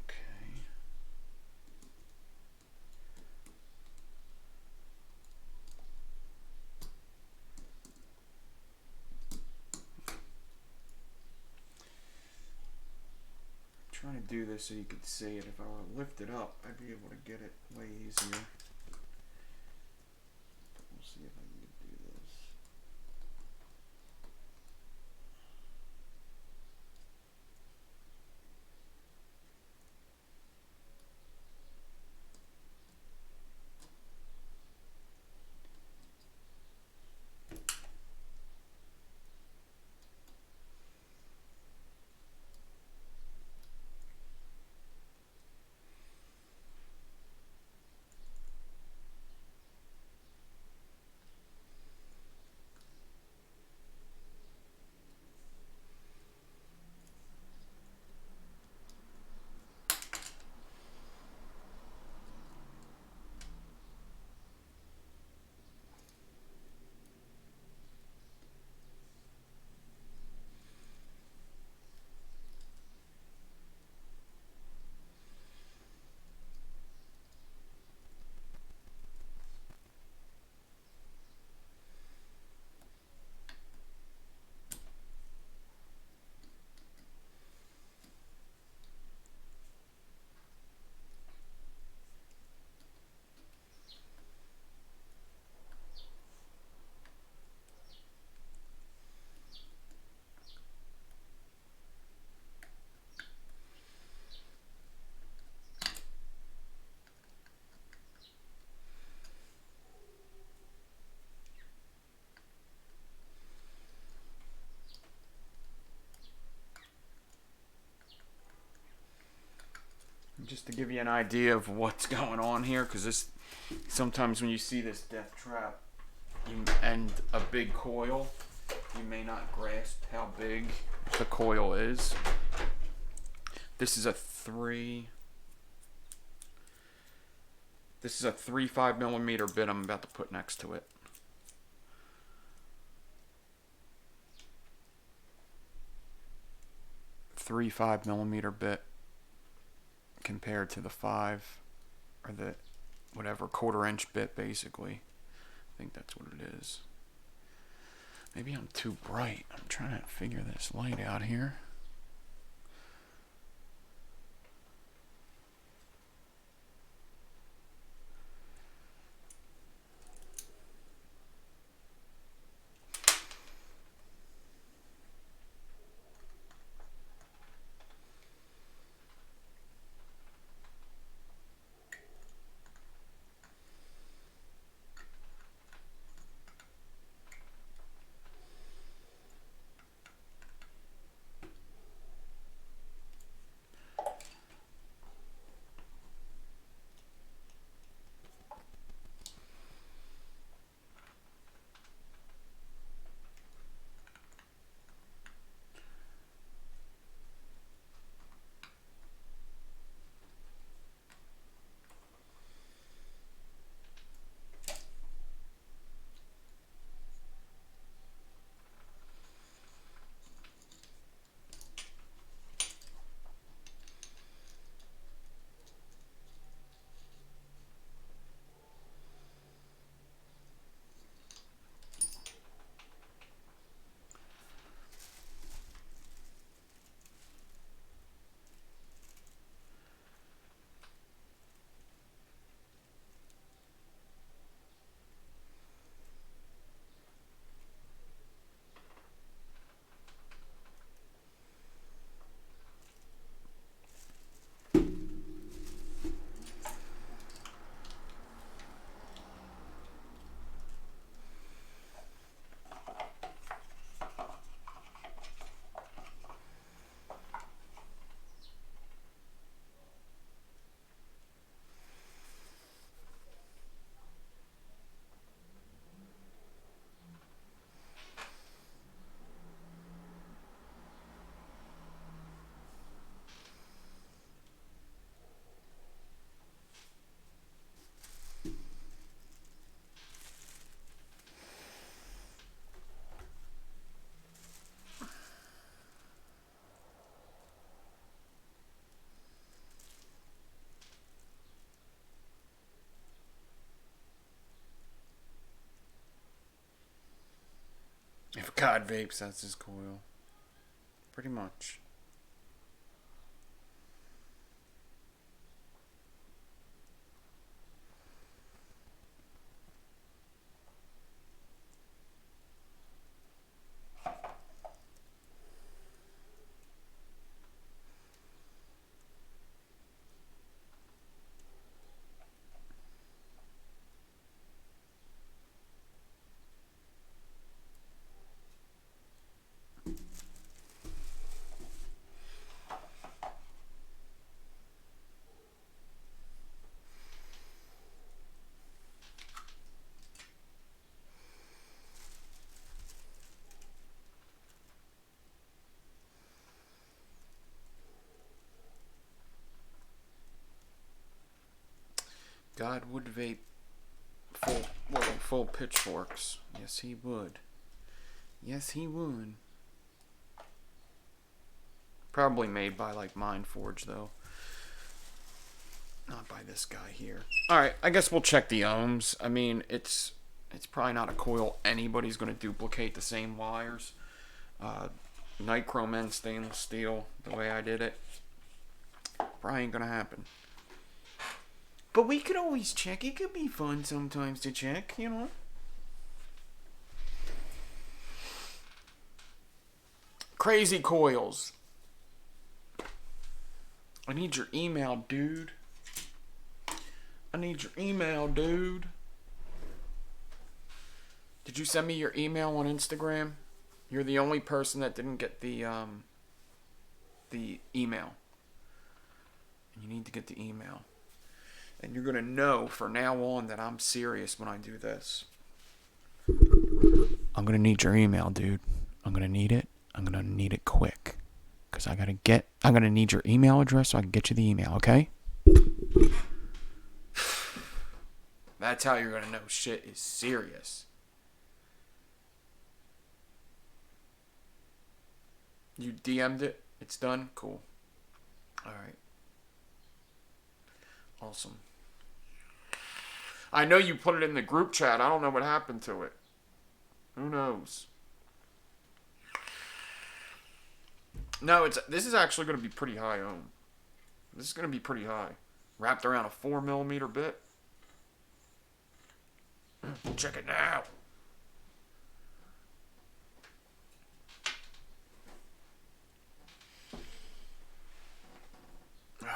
Okay. trying to do this so you could see it. If I were to lift it up, I'd be able to get it way easier. We'll see if I can do this. Just to give you an idea of what's going on here, because this sometimes when you see this death trap and a big coil, you may not grasp how big the coil is. This is a 3.5mm bit I'm about to put next to it. 3.5mm bit compared to the 5 or the whatever 1/4" bit, basically. I think that's what it is. Maybe I'm too bright. I'm trying to figure this light out here. If God vapes, that's his coil. Pretty much. God would vape full pitchforks. Yes, he would. Yes, he would. Probably made by like Mindforge though. Not by this guy here. Alright, I guess we'll check the ohms. I mean, it's probably not a coil anybody's going to duplicate the same wires. Nichrome and stainless steel, the way I did it. Probably ain't going to happen. But we could always check. It could be fun sometimes to check, you know. Crazy coils. I need your email, dude. I need your email, dude. Did you send me your email on Instagram? You're the only person that didn't get the email. You need to get the email. And you're going to know from now on that I'm serious when I do this. I'm going to need your email, dude. I'm going to need it. I'm going to need it quick. Because I'm going to need your email address so I can get you the email, okay? That's how you're going to know shit is serious. You DM'd it? It's done? Cool. Alright. Awesome. I know you put it in the group chat. I don't know what happened to it. Who knows? No, this is actually going to be pretty high ohm. This is going to be pretty high. Wrapped around a 4mm bit. Check it now.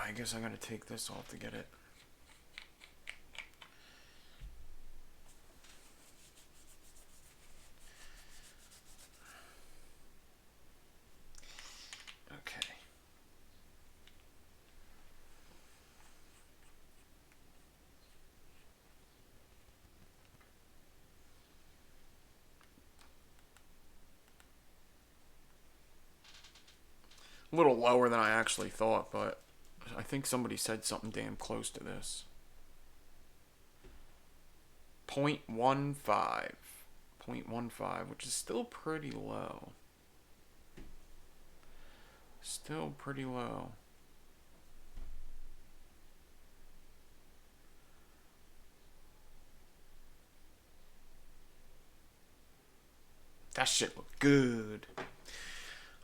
I guess I gotta take this off to get it. Okay. A little lower than I actually thought, but I think somebody said something damn close to this. 0.15. 0.15, which is still pretty low. Still pretty low. That shit looked good.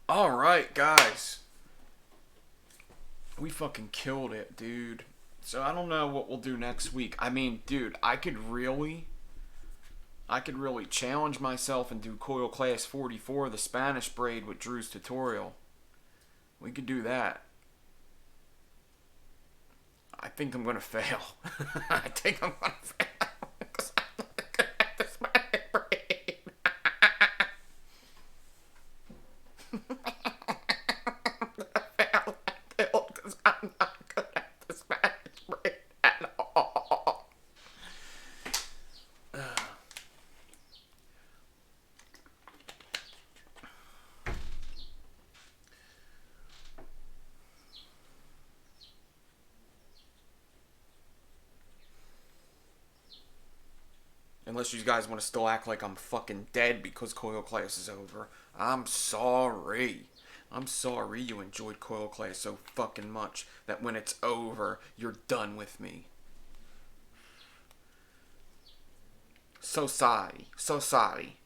Alright, guys. We fucking killed it, dude. So I don't know what we'll do next week. I mean, dude, I could really challenge myself and do Coil Class 44, the Spanish braid with Drew's tutorial. We could do that. I think I'm gonna fail. I think I'm gonna fail. Because I'm not gonna have the Spanish braid. I'm not gonna have the Spanish braid at all. Unless you guys want to still act like I'm fucking dead because Coil Class is over. I'm sorry. I'm sorry you enjoyed Coil Class so fucking much that when it's over, you're done with me. So sorry. So sorry.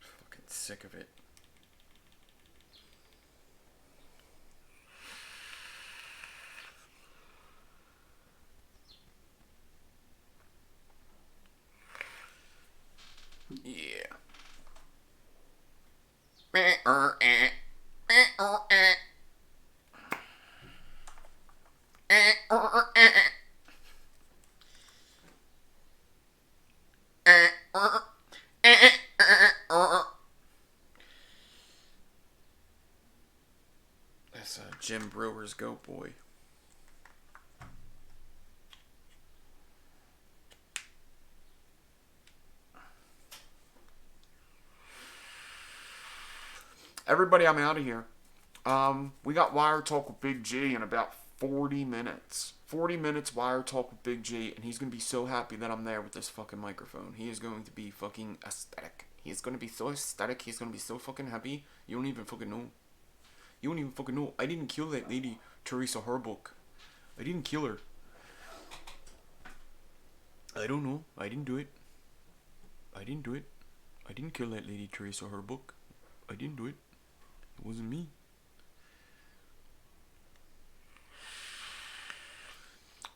Fucking sick of it. Yeah. That's Jim Brewer's Goat Boy. Everybody, I'm out of here. We got Wire Talk with Big G in about 40 minutes. 40 minutes wire talk with Big G, and he's going to be so happy that I'm there with this fucking microphone. He is going to be fucking ecstatic. He is going to be so ecstatic. He's going to be so fucking happy. You don't even fucking know. You don't even fucking know. I didn't kill that lady, Teresa Harbook. I didn't kill her. I don't know. I didn't do it. I didn't do it. I didn't kill that lady, Teresa Harbook. I didn't do it. It wasn't me.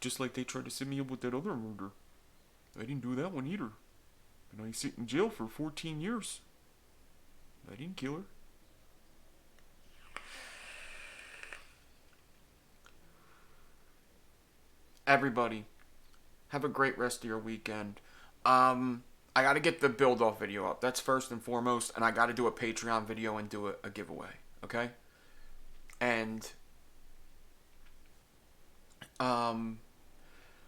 Just like they tried to set me up with that other murder. I didn't do that one either. And I sit in jail for 14 years. I didn't kill her. Everybody, have a great rest of your weekend. I gotta get the build-off video up. That's first and foremost. And I gotta do a Patreon video and do a giveaway. Okay? And,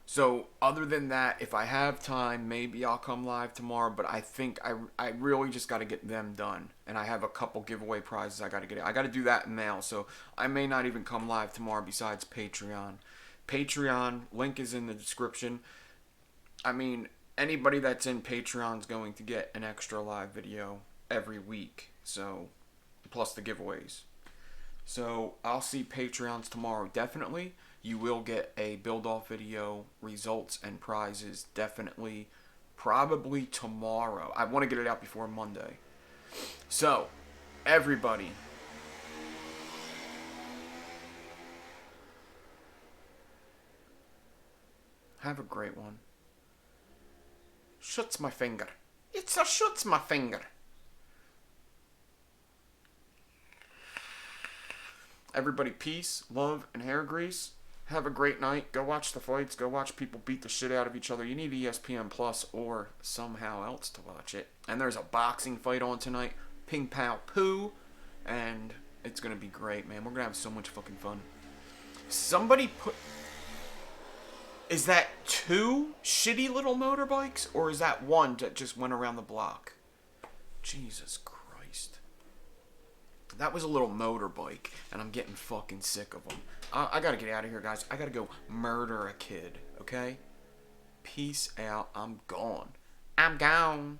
so other than that, if I have time, maybe I'll come live tomorrow. But I think I really just got to get them done. And I have a couple giveaway prizes I got to get. I got to do that in mail. So I may not even come live tomorrow besides Patreon. Patreon, link is in the description. I mean, anybody that's in Patreon is going to get an extra live video every week. So, plus the giveaways. So I'll see Patreons tomorrow, definitely. You will get a build-off video, results, and prizes, definitely, probably tomorrow. I want to get it out before Monday. So, everybody, have a great one. Shuts my finger. It's a shuts my finger. Everybody, peace, love, and hair grease. Have a great night. Go watch the fights. Go watch people beat the shit out of each other. You need ESPN Plus or somehow else to watch it. And there's a boxing fight on tonight. Ping Pow Poo. And it's going to be great, man. We're going to have so much fucking fun. Somebody put... Is that 2 shitty little motorbikes? Or is that one that just went around the block? Jesus Christ. That was a little motorbike, and I'm getting fucking sick of them. I gotta get out of here, guys. I gotta go murder a kid, okay? Peace out. I'm gone. I'm gone.